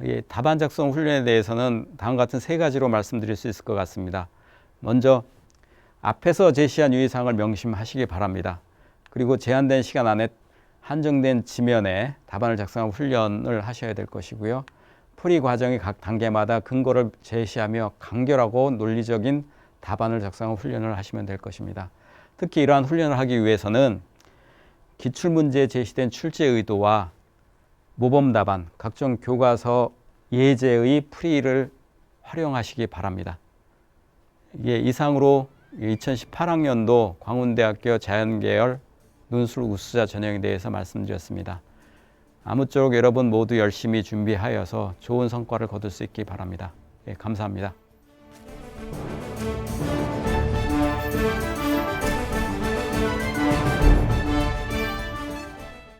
예, 답안 작성 훈련에 대해서는 다음과 같은 세 가지로 말씀드릴 수 있을 것 같습니다. 먼저 앞에서 제시한 유의사항을 명심하시기 바랍니다. 그리고 제한된 시간 안에 한정된 지면에 답안을 작성하는 훈련을 하셔야 될 것이고요. 풀이 과정의 각 단계마다 근거를 제시하며 간결하고 논리적인 답안을 작성하는 훈련을 하시면 될 것입니다. 특히 이러한 훈련을 하기 위해서는 기출문제에 제시된 출제 의도와 모범 답안, 각종 교과서 예제의 풀이를 활용하시기 바랍니다. 이상으로 2018학년도 광운대학교 자연계열 논술 우수자 전형에 대해서 말씀드렸습니다. 아무쪼록 여러분 모두 열심히 준비하여서 좋은 성과를 거둘 수 있기 바랍니다. 감사합니다.